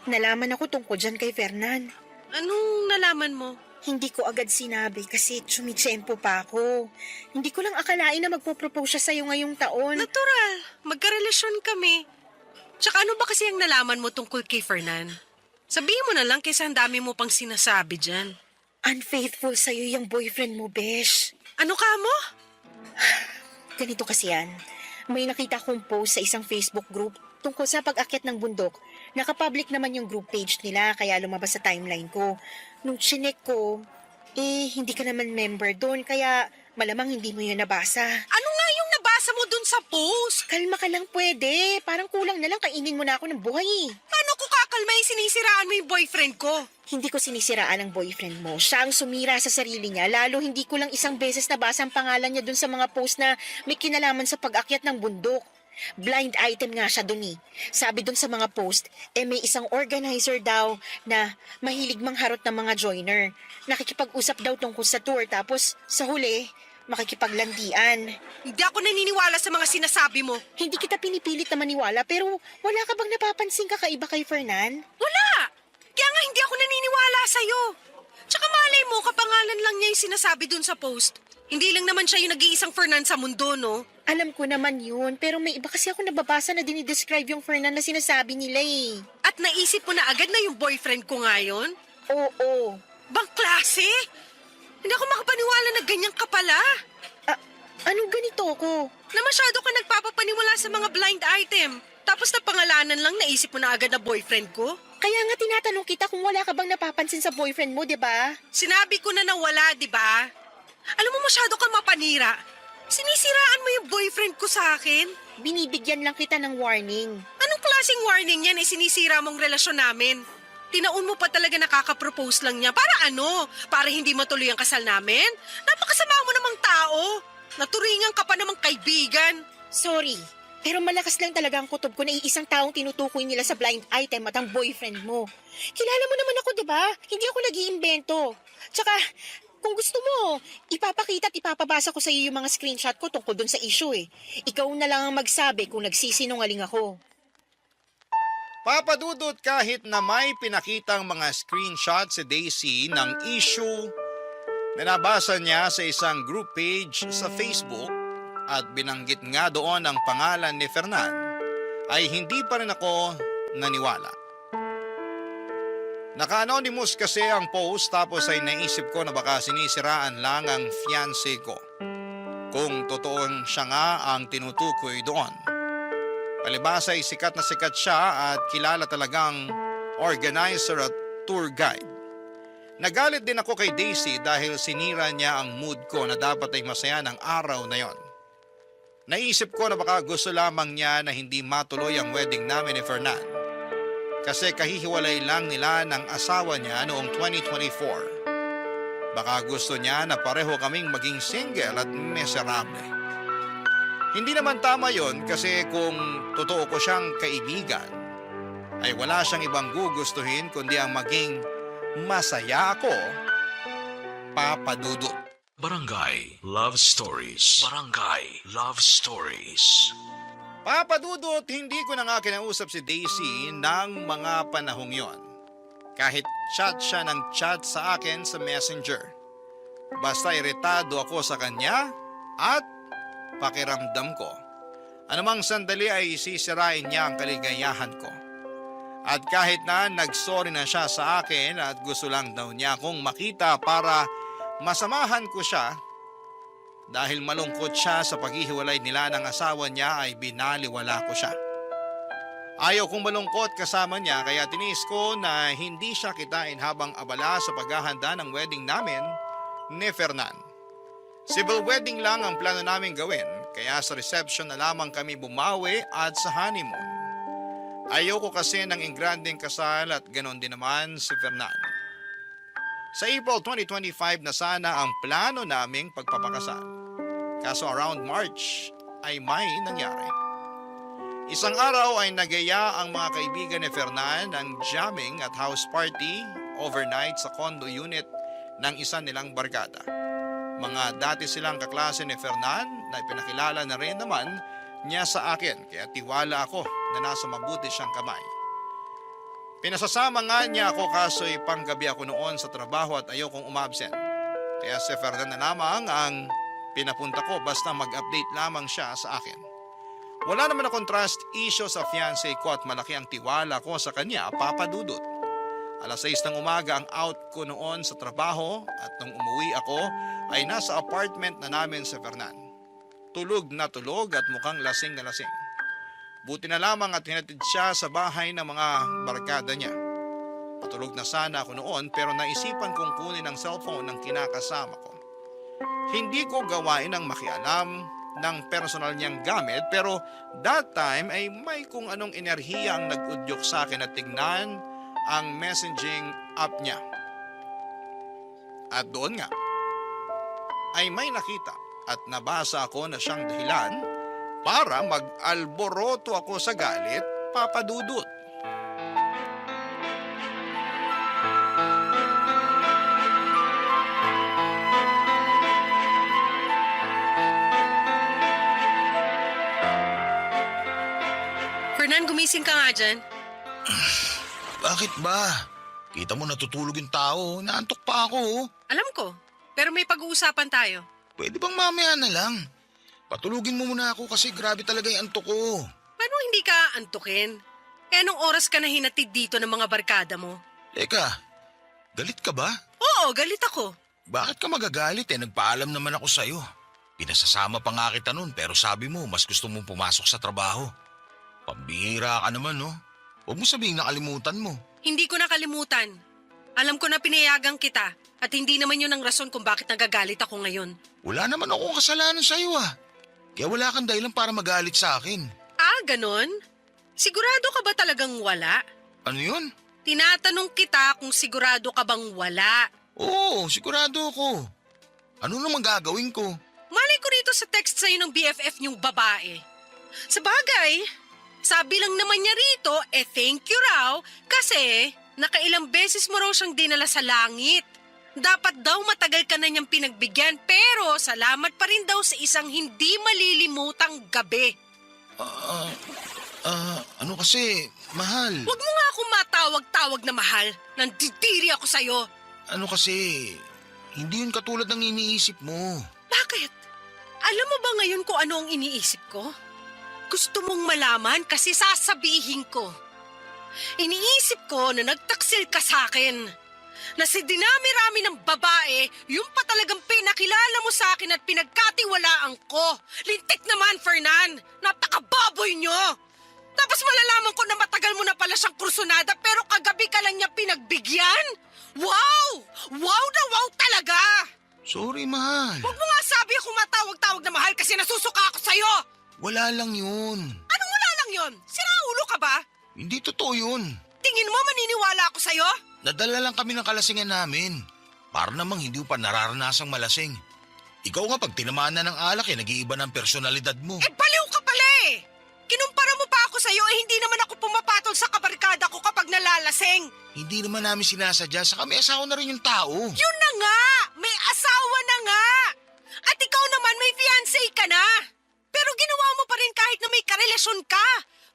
nalaman ako tungkol dyan kay Fernan. Anong nalaman mo? Hindi ko agad sinabi kasi tsumitsempo pa ako. Hindi ko lang akalain na magpo-propose siya sa'yo ngayong taon. Natural, magkarelasyon kami. Tsaka ano ba kasi ang nalaman mo tungkol kay Fernan? Sabihin mo na lang kaysa ang dami mo pang sinasabi dyan. Unfaithful sa'yo yung boyfriend mo, Besh. Ano ka mo? Ganito kasi yan. May nakita kong post sa isang Facebook group tungkol sa pag-akyat ng bundok. Nakapublic naman yung group page nila kaya lumabas sa timeline ko. Nung chinek ko, hindi ka naman member doon kaya malamang hindi mo yun nabasa. Ano nga yung nabasa mo dun sa post? Kalma ka lang pwede. Parang kulang na lang kainin mo na ako ng buhay. Paano ko kakalma yung sinisiraan mo yung boyfriend ko? Hindi ko sinisiraan ang boyfriend mo. Siya ang sumira sa sarili niya. Lalo hindi ko lang isang beses nabasa ang pangalan niya dun sa mga post na may kinalaman sa pag-akyat ng bundok. Blind item nga siya dun Sabi dun sa mga post, may isang organizer daw na mahilig mangharot ng mga joiner. Nakikipag-usap daw tungkol sa tour tapos sa huli, makikipaglandian. Hindi ako naniniwala sa mga sinasabi mo. Hindi kita pinipilit na maniwala pero wala ka bang napapansin kakaiba kay Fernan? Wala! Kaya nga hindi ako naniniwala sa'yo. Tsaka malay mo, kapangalan lang niya yung sinasabi dun sa post. Hindi lang naman siya yung nag-iisang Fernan sa mundo, no? Alam ko naman yun, pero may iba kasi ako nababasa na dinidescribe yung Fernan na sinasabi nila At naisip mo na agad na yung boyfriend ko ngayon? Oo. Bang klase? Hindi ako makapaniwala na ganyan ka pala. Anong ganito ko? Na masyado ka nagpapapaniwala sa mga blind item. Tapos na pangalanan lang, naisip mo na agad na boyfriend ko? Kaya nga tinatanong kita kung wala ka bang napapansin sa boyfriend mo, di ba? Sinabi ko na nawala, di ba? Alam mo, masyado ka mapanira. Sinisiraan mo yung boyfriend ko sa akin? Binibigyan lang kita ng warning. Anong klaseng warning yan sinisira mong relasyon namin? Tinaon mo pa talaga nakaka-propose lang niya. Para ano? Para hindi matuloy ang kasal namin? Napakasama mo namang tao. Naturingan ka pa namang kaibigan. Sorry, pero malakas lang talaga ang kutob ko na iisang taong tinutukoy nila sa blind item at ang boyfriend mo. Kilala mo naman ako, di ba? Hindi ako nag-iimbento. Tsaka, kung gusto mo, ipapakita at ipapabasa ko sa iyo yung mga screenshot ko tungkol dun sa issue Ikaw na lang ang magsabi kung nagsisinungaling ako. Papadudot kahit na may pinakitang mga screenshot si Daisy ng issue na nabasa niya sa isang group page sa Facebook at binanggit nga doon ang pangalan ni Fernan, ay hindi pa rin ako naniwala. Naka-anonymous kasi ang post tapos ay naisip ko na baka sinisiraan lang ang fiancé ko. Kung totoong siya nga ang tinutukoy doon. Palibhasa ay sikat na sikat siya at kilala talagang organizer at tour guide. Nagalit din ako kay Daisy dahil sinira niya ang mood ko na dapat ay masaya ng araw na yon. Naisip ko na baka gusto lamang niya na hindi matuloy ang wedding namin ni Fernan. Kasi kahihiwalay lang nila ng asawa niya noong 2024. Baka gusto niya na pareho kaming maging single at miserable. Hindi naman tama yon kasi kung totoo ko siyang kaibigan, ay wala siyang ibang gugustuhin kundi ang maging masaya ako, Papa Dudut. Barangay Love Stories. Barangay Love Stories. Papa Dudut, hindi ko na nga kinausap si Daisy ng mga panahong yon. Kahit chat siya ng chat sa akin sa Messenger. Basta iritado ako sa kanya at pakiramdam ko. Anumang sandali ay sisirain niya ang kaligayahan ko. At kahit na nagsorry na siya sa akin at gusto lang daw niya akong makita para masamahan ko siya, Dahil malungkot siya sa paghihiwalay nila ng asawa niya ay binaliwala ko siya. Ayaw kong malungkot kasama niya kaya tinis ko na hindi siya kitain habang abala sa paghahanda ng wedding namin ni Fernan. Civil wedding lang ang plano namin gawin kaya sa reception na lamang kami bumawi at sa honeymoon. Ayoko kasi ng ingranding kasal at ganon din naman si Fernan. Sa April 2025 na sana ang plano naming pagpapakasal. Kaso around March ay may nangyari. Isang araw ay nagaya ang mga kaibigan ni Fernan ng jamming at house party overnight sa condo unit ng isa nilang barkada. Mga dati silang kaklase ni Fernan na ipinakilala na rin naman niya sa akin kaya tiwala ako na nasa mabuti siyang kamay. Pinasasama nga niya ako kaso panggabi ako noon sa trabaho at ayokong umabsent. Kaya si Fernan na lamang ang pinapunta ko basta mag-update lamang siya sa akin. Wala naman akong trust issue sa fiancé ko at malaki ang tiwala ko sa kanya, Papa Dudut. Alas 6 ng umaga ang out ko noon sa trabaho at nung umuwi ako ay nasa apartment na namin sa Fernan. Tulog na tulog at mukhang lasing na lasing. Buti na lamang at hinatid siya sa bahay ng mga barkada niya. Patulog na sana ako noon pero naisipan kong kunin ang cellphone ng kinakasama ko. Hindi ko gawain ang makialam ng personal niyang gamit pero that time ay may kung anong enerhiya ang nag-udyok sa akin at tignan ang messaging app niya. At doon nga ay may nakita at nabasa ako na siyang dahilan para mag-alboroto ako sa galit, Papa Dudut. Fernan, gumising ka nga dyan. Bakit ba? Kita mo natutulog yung tao, naantok pa ako. Alam ko, pero may pag-uusapan tayo. Pwede bang mamaya na lang? Patulugin mo muna ako kasi grabe talaga yung antok ko. Paano hindi ka antukin? Eh, anong oras ka na hinatid dito ng mga barkada mo? Teka, galit ka ba? Oo, galit ako. Bakit ka magagalit nagpaalam naman ako sa'yo. Pinasasama pa nga kita nun pero sabi mo mas gusto mong pumasok sa trabaho. Pambihira ka naman no? Huwag mo sabihin nakalimutan mo. Hindi ko nakalimutan. Alam ko na pinayagan kita at hindi naman yun ang rason kung bakit nagagalit ako ngayon. Wala naman akong kasalanan sa'yo Kaya wala kang dahilan para magalit sa akin. Ah, ganon? Sigurado ka ba talagang wala? Ano yun? Tinatanong kita kung sigurado ka bang wala. Oo, sigurado ako. Ano naman gagawin ko? Malay ko rito sa text sa'yo ng BFF niyong babae. Sa bagay, sabi lang naman niya rito, thank you raw kasi nakailang beses mo raw siyang dinala sa langit. Dapat daw matagal ka na niyang pinagbigyan pero salamat pa rin daw sa isang hindi malilimutang gabi. Ano kasi, mahal. Huwag mo nga akong matawag-tawag na mahal. Nandidiri ako sa'yo. Ano kasi, hindi yun katulad ng iniisip mo. Bakit? Alam mo ba ngayon kung ano ang iniisip ko? Gusto mong malaman kasi sasabihin ko. Iniisip ko na nagtaksil ka sa akin. Na si dinami-rami ng babae, yung pa talagang pinakilala mo sa akin at pinagkatiwalaan ko. Lintik naman, Fernan. Napakababoy nyo. Tapos malalaman ko na matagal mo na pala siyang kursunada pero kagabi ka lang niya pinagbigyan? Wow! Wow na wow talaga! Sorry, mahal. Huwag mo nga sabi ako matawag-tawag na mahal kasi nasusuka ako sa'yo! Wala lang yun. Anong wala lang yun? Siraulo ka ba? Hindi totoo yun. Tingin mo maniniwala ako sa'yo? Nadala lang kami ng kalasingan namin. Para namang hindi mo pa nararanasang malasing. Ikaw nga pag tinamaan na ng alak nag-iiba ng personalidad mo. Baliw ka pala eh! Kinumpara mo pa ako sa'yo hindi naman ako pumapatol sa kabarkada ko kapag nalalasing. Hindi naman namin sinasadya, saka may asawa na rin yung tao. Yun na nga! May asawa na nga! At ikaw naman may fiancé ka na! Pero ginawa mo pa rin kahit na may karelasyon ka!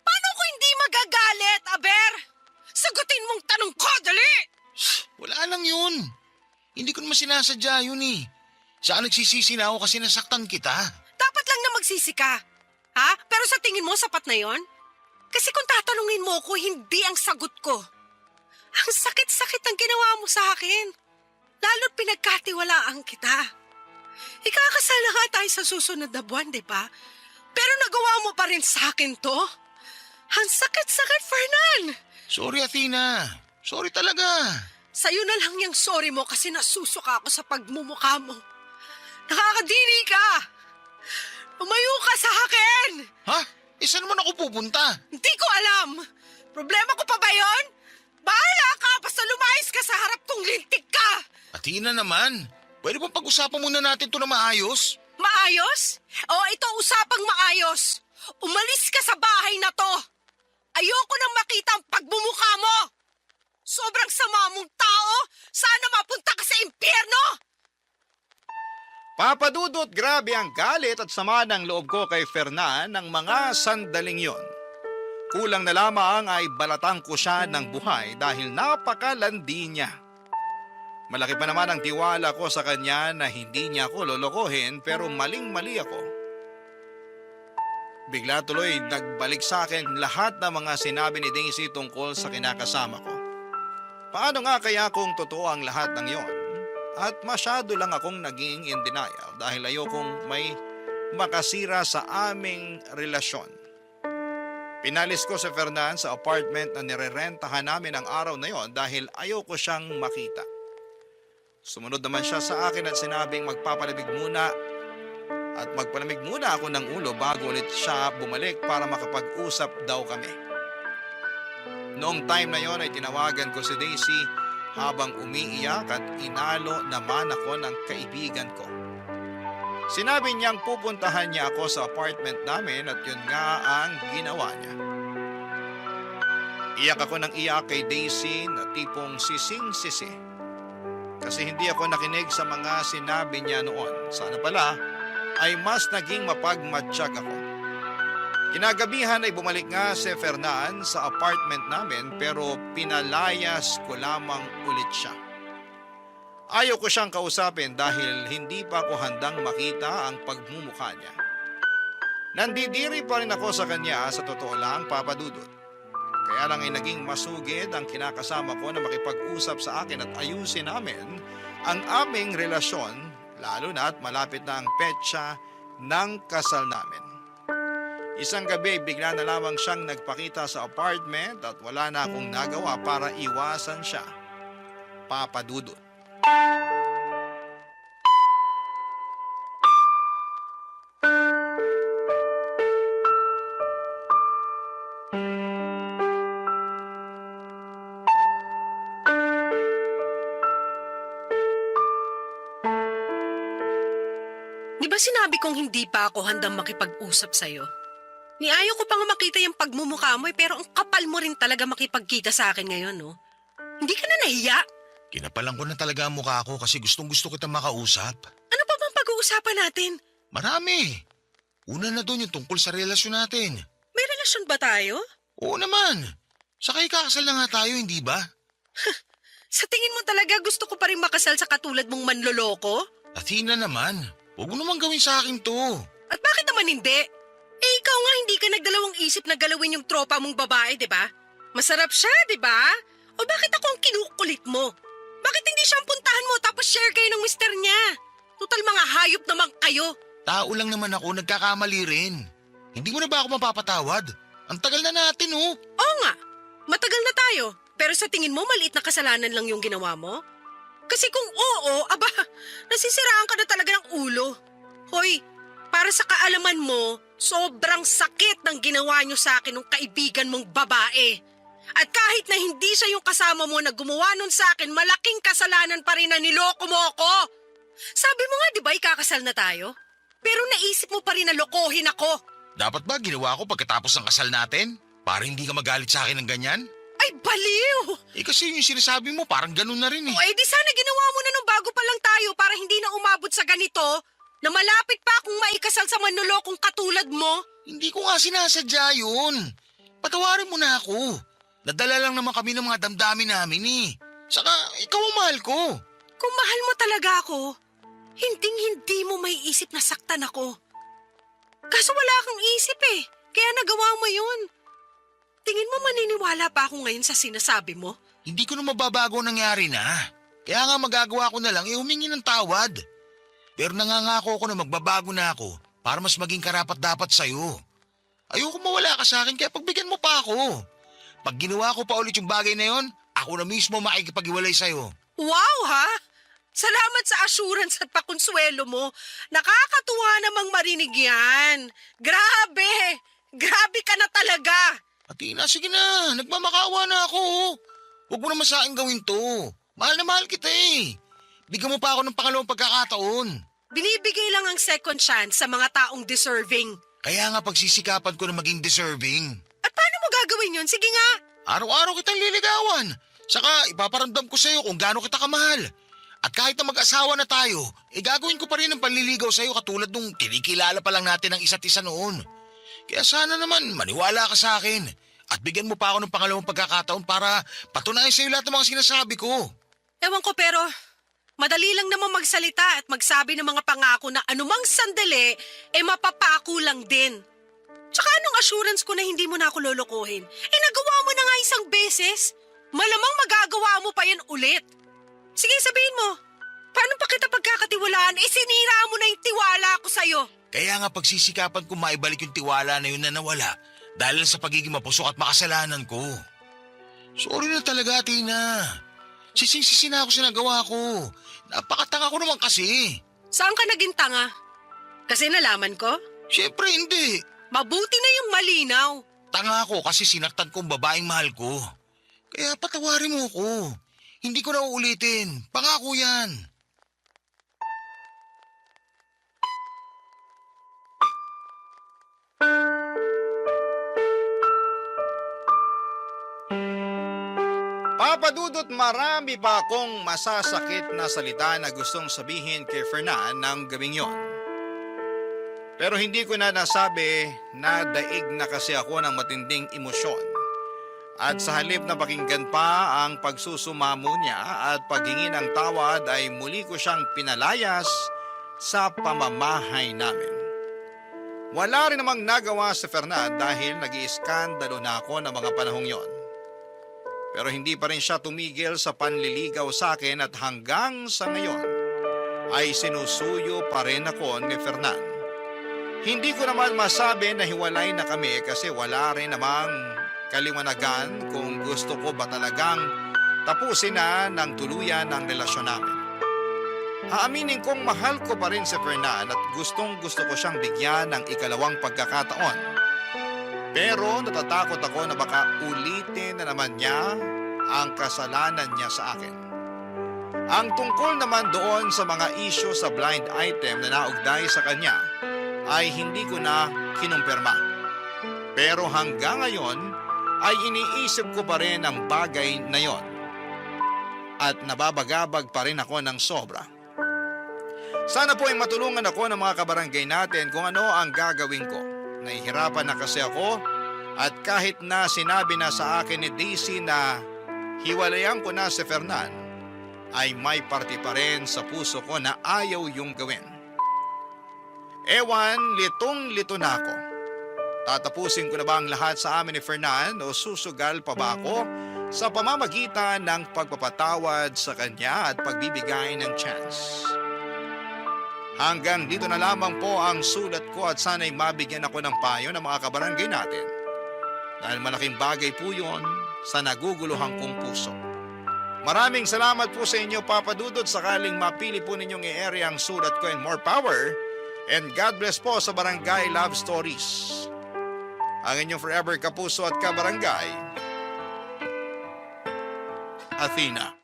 Paano ko hindi magagalit, Aber? Sagutin mong tanong ko, dali! Wala lang yun. Hindi ko naman sinasadya yun Saan nagsisisi na ako kasi nasaktan kita? Dapat lang na magsisi ka. Ha? Pero sa tingin mo, sapat na yon? Kasi kung tatanungin mo ko, hindi ang sagot ko. Ang sakit-sakit ang ginawa mo sa akin. Lalo't pinagkatiwalaan kita. Ikakasal na nga tayo sa susunod na buwan, di ba? Pero nagawa mo pa rin sa akin to. Ang sakit-sakit, Fernan. Sorry, Athena. Sorry talaga. Sa'yo na lang yung sorry mo kasi nasusuka ako sa pagmumukha mo. Nakakadiri ka. Umayo ka sa akin. Ha? Saan naman ako pupunta? Hindi ko alam. Problema ko pa ba yun? Bahala ka, basta lumayas ka sa harap kong lintik ka. Athena naman. Pwede bang pag-usapan muna natin to na maayos? Maayos? O ito usapang maayos. Umalis ka sa bahay na to. Ayoko nang makita ang pagmumukha mo. Sobrang sama mong tao. Sana mapunta ka sa impyerno. Papa Dudut, grabe ang galit at sama ng loob ko kay Fernan ng mga sandaling yon. Kulang na lamang ay balatang ko siya ng buhay dahil napakalandi niya. Malaki pa naman ang tiwala ko sa kanya na hindi niya ako lolokohin pero maling-mali ako. Bigla tuloy nagbalik sa akin lahat ng mga sinabi ni Daisy tungkol sa kinakasama ko. Paano nga kaya kung totoo ang lahat ng yon? At masyado lang akong naging in denial dahil ayokong may makasira sa aming relasyon. Pinalis ko si Fernan sa apartment na nirerentahan namin ang araw na yon dahil ayoko siyang makita. Sumunod naman siya sa akin at sinabing magpapalamig muna at magpalamig muna ako ng ulo bago ulit siya bumalik para makapag-usap daw kami. Noong time na yon ay tinawagan ko si Daisy habang umiiyak at inalo naman ako ng kaibigan ko. Sinabi niyang pupuntahan niya ako sa apartment namin at yun nga ang ginawa niya. Iyak ako ng iyak kay Daisy na tipong sising-sisi. Kasi hindi ako nakinig sa mga sinabi niya noon. Sana pala ay mas naging mapagmatsyag ako. Kinagabihan ay bumalik nga si Fernan sa apartment namin pero pinalayas ko lamang ulit siya. Ayaw ko siyang kausapin dahil hindi pa ako handang makita ang pagmumukha niya. Nandidiri pa rin ako sa kanya sa totoo lang, Papa Dudut. Kaya lang ay naging masugid ang kinakasama ko na makipag-usap sa akin at ayusin namin ang aming relasyon lalo na at malapit na ang petsa ng kasal namin. Isang gabi bigla na lamang siyang nagpakita sa apartment at wala na akong nagawa para iwasan siya. Papa Dudut. Di ba sinabi kong hindi pa ako handang makipag-usap sa'yo? Ayaw ko pa nga makita yung pagmumukha mo pero ang kapal mo rin talaga makipagkita sa akin ngayon, no? Hindi ka na nahiya? Kinapalan ko na talaga ang mukha ko kasi gustong-gusto kita makausap. Ano pa bang pag-uusapan natin? Marami. Una na doon yung tungkol sa relasyon natin. May relasyon ba tayo? Oo naman. Saka ikakasal na nga tayo, hindi ba? Sa tingin mo talaga gusto ko pa rin makasal sa katulad mong manloloko? Athena naman, huwag mo naman gawin sa akin to. At bakit naman hindi? Ikaw nga hindi ka nagdalawang isip na galawin yung tropa mong babae, di ba? Masarap siya, di ba? O bakit ako ang kinukulit mo? Bakit hindi siyang puntahan mo tapos share kayo ng mister niya? Total mga hayop naman kayo. Tao lang naman ako, nagkakamali rin. Hindi mo na ba ako mapapatawad? Ang tagal na natin, oh. Oo nga, matagal na tayo. Pero sa tingin mo, maliit na kasalanan lang yung ginawa mo? Kasi kung oo, aba, nasisiraan ka na talaga ng ulo. Hoy, para sa kaalaman mo, sobrang sakit ng ginawa niyo sa akin ng kaibigan mong babae. At kahit na hindi siya yung kasama mo na gumawa nun sa akin, malaking kasalanan pa rin na niloko mo ako. Sabi mo nga, di ba, ikakasal na tayo? Pero naisip mo pa rin na lokohin ako. Dapat ba ginawa ko pagkatapos ng kasal natin? Para hindi ka magalit sa akin ng ganyan? Ay, baliw! Kasi yung sinasabi mo parang ganun na rin eh. O di sana ginawa mo na nung bago pa lang tayo para hindi na umabot sa ganito na malapit pa akong maikasal sa manlolokong katulad mo. Hindi ko nga sinasadya yun. Patawarin mo na ako. Nadala lang naman kami ng mga damdamin namin eh. Saka ikaw ang mahal ko. Kung mahal mo talaga ako, hinding-hindi mo may isip na saktan ako. Kaso wala kang isip eh, kaya nagawa mo yun. Tingin mo maniniwala pa ako ngayon sa sinasabi mo? Hindi ko na mababago ang nangyari na. Kaya nga magagawa ko na lang humingi ng tawad. Pero nangangako ako na magbabago na ako para mas maging karapat-dapat sa'yo. Ayoko mawala ka sa akin kaya pagbigyan mo pa ako. Pag ginawa ko pa ulit yung bagay na yon, ako na mismo makikipag-iwalay sa'yo. Wow, ha? Salamat sa assurance at pakonsuelo mo. Nakakatuwa namang marinig yan. Grabe! Grabe ka na talaga! Athena, sige na. Nagmamakawa na ako. Huwag mo naman sa akin gawin to. Mahal na mahal kita eh. Bigyan mo pa ako ng pangalawang pagkakataon. Binibigay lang ang second chance sa mga taong deserving. Kaya nga pagsisikapan ko na maging deserving. At paano mo gagawin yun? Sige nga! Araw-araw kitang liligawan. Saka ipaparamdam ko sa'yo kung gaano kita kamahal. At kahit na mag-asawa na tayo, gagawin ko pa rin ang panliligaw sa'yo katulad nung kinikilala pa lang natin ang isa't isa noon. Kaya sana naman maniwala ka sa akin at bigyan mo pa ako ng pangalawang pagkakataon para patunayan sa'yo lahat ng mga sinasabi ko. Ewan ko pero, madali lang naman magsalita at magsabi ng mga pangako na anumang sandali, mapapako lang din. Tsaka anong assurance ko na hindi mo na ako lolokohin? Nagawa mo na nga isang beses. Malamang magagawa mo pa yan ulit. Sige, sabihin mo. Paano pa kita pagkakatiwalaan? Sinira mo na yung tiwala ko sa'yo. Kaya nga pagsisikapan ko maibalik yung tiwala na yun na nawala dahil sa pagiging mapusok at makasalanan ko. Sorry na talaga, Tina. Sising-sisi na ako sa nagawa ko. Napakatanga ko naman kasi. Saan ka naging tanga? Kasi nalaman ko? Siyempre hindi. Mabuti na yung malinaw. Tanga ako kasi sinaktan kong babaeng mahal ko. Kaya patawarin mo ko. Hindi ko na uulitin. Pangako yan. Papadudot, marami pa akong masasakit na salita na gustong sabihin kay Fernan ng gabing yon. Pero hindi ko na nasabi na daig na kasi ako ng matinding emosyon. At sa halip na pakinggan pa ang pagsusumamo niya at paghingi ng tawad ay muli ko siyang pinalayas sa pamamahay namin. Wala rin namang nagawa si Fernan dahil nag-iiskandalo na ako ng mga panahong yon. Pero hindi pa rin siya tumigil sa panliligaw sa akin at hanggang sa ngayon ay sinusuyo pa rin ako ni Fernan. Hindi ko naman masabi na hiwalay na kami kasi wala rin namang kaliwanagan kung gusto ko ba talagang tapusin na ng tuluyan ang relasyon namin. Aaminin kong mahal ko pa rin si Fernan at gustong gusto ko siyang bigyan ng ikalawang pagkakataon. Pero natatakot ako na baka ulitin na naman niya ang kasalanan niya sa akin. Ang tungkol naman doon sa mga issue sa blind item na naugday sa kanya ay hindi ko na kinumpirma. Pero hanggang ngayon ay iniisip ko pa rin ang bagay na yon. At nababagabag pa rin ako ng sobra. Sana po ay matulungan ako ng mga kabarangay natin kung ano ang gagawin ko. Nahihirapan na kasi ako at kahit na sinabi na sa akin ni Daisy na hiwalayan ko na si Fernan, ay may parte pa rin sa puso ko na ayaw yung gawin. Ewan, litong-lito na ako. Tatapusin ko na ba ang lahat sa amin ni Fernan o susugal pa ba ako sa pamamagitan ng pagpapatawad sa kanya at pagbibigay ng chance? Hanggang dito na lamang po ang sulat ko at sana'y mabigyan ako ng payo ng mga kabarangay natin. Dahil malaking bagay po yun sa naguguluhan kong puso. Maraming salamat po sa inyo, Papa Dudut, sakaling mapili po ninyong i-area ang sulat ko and more power. And God bless po sa Barangay Love Stories. Ang inyong forever kapuso at kabarangay, Athena.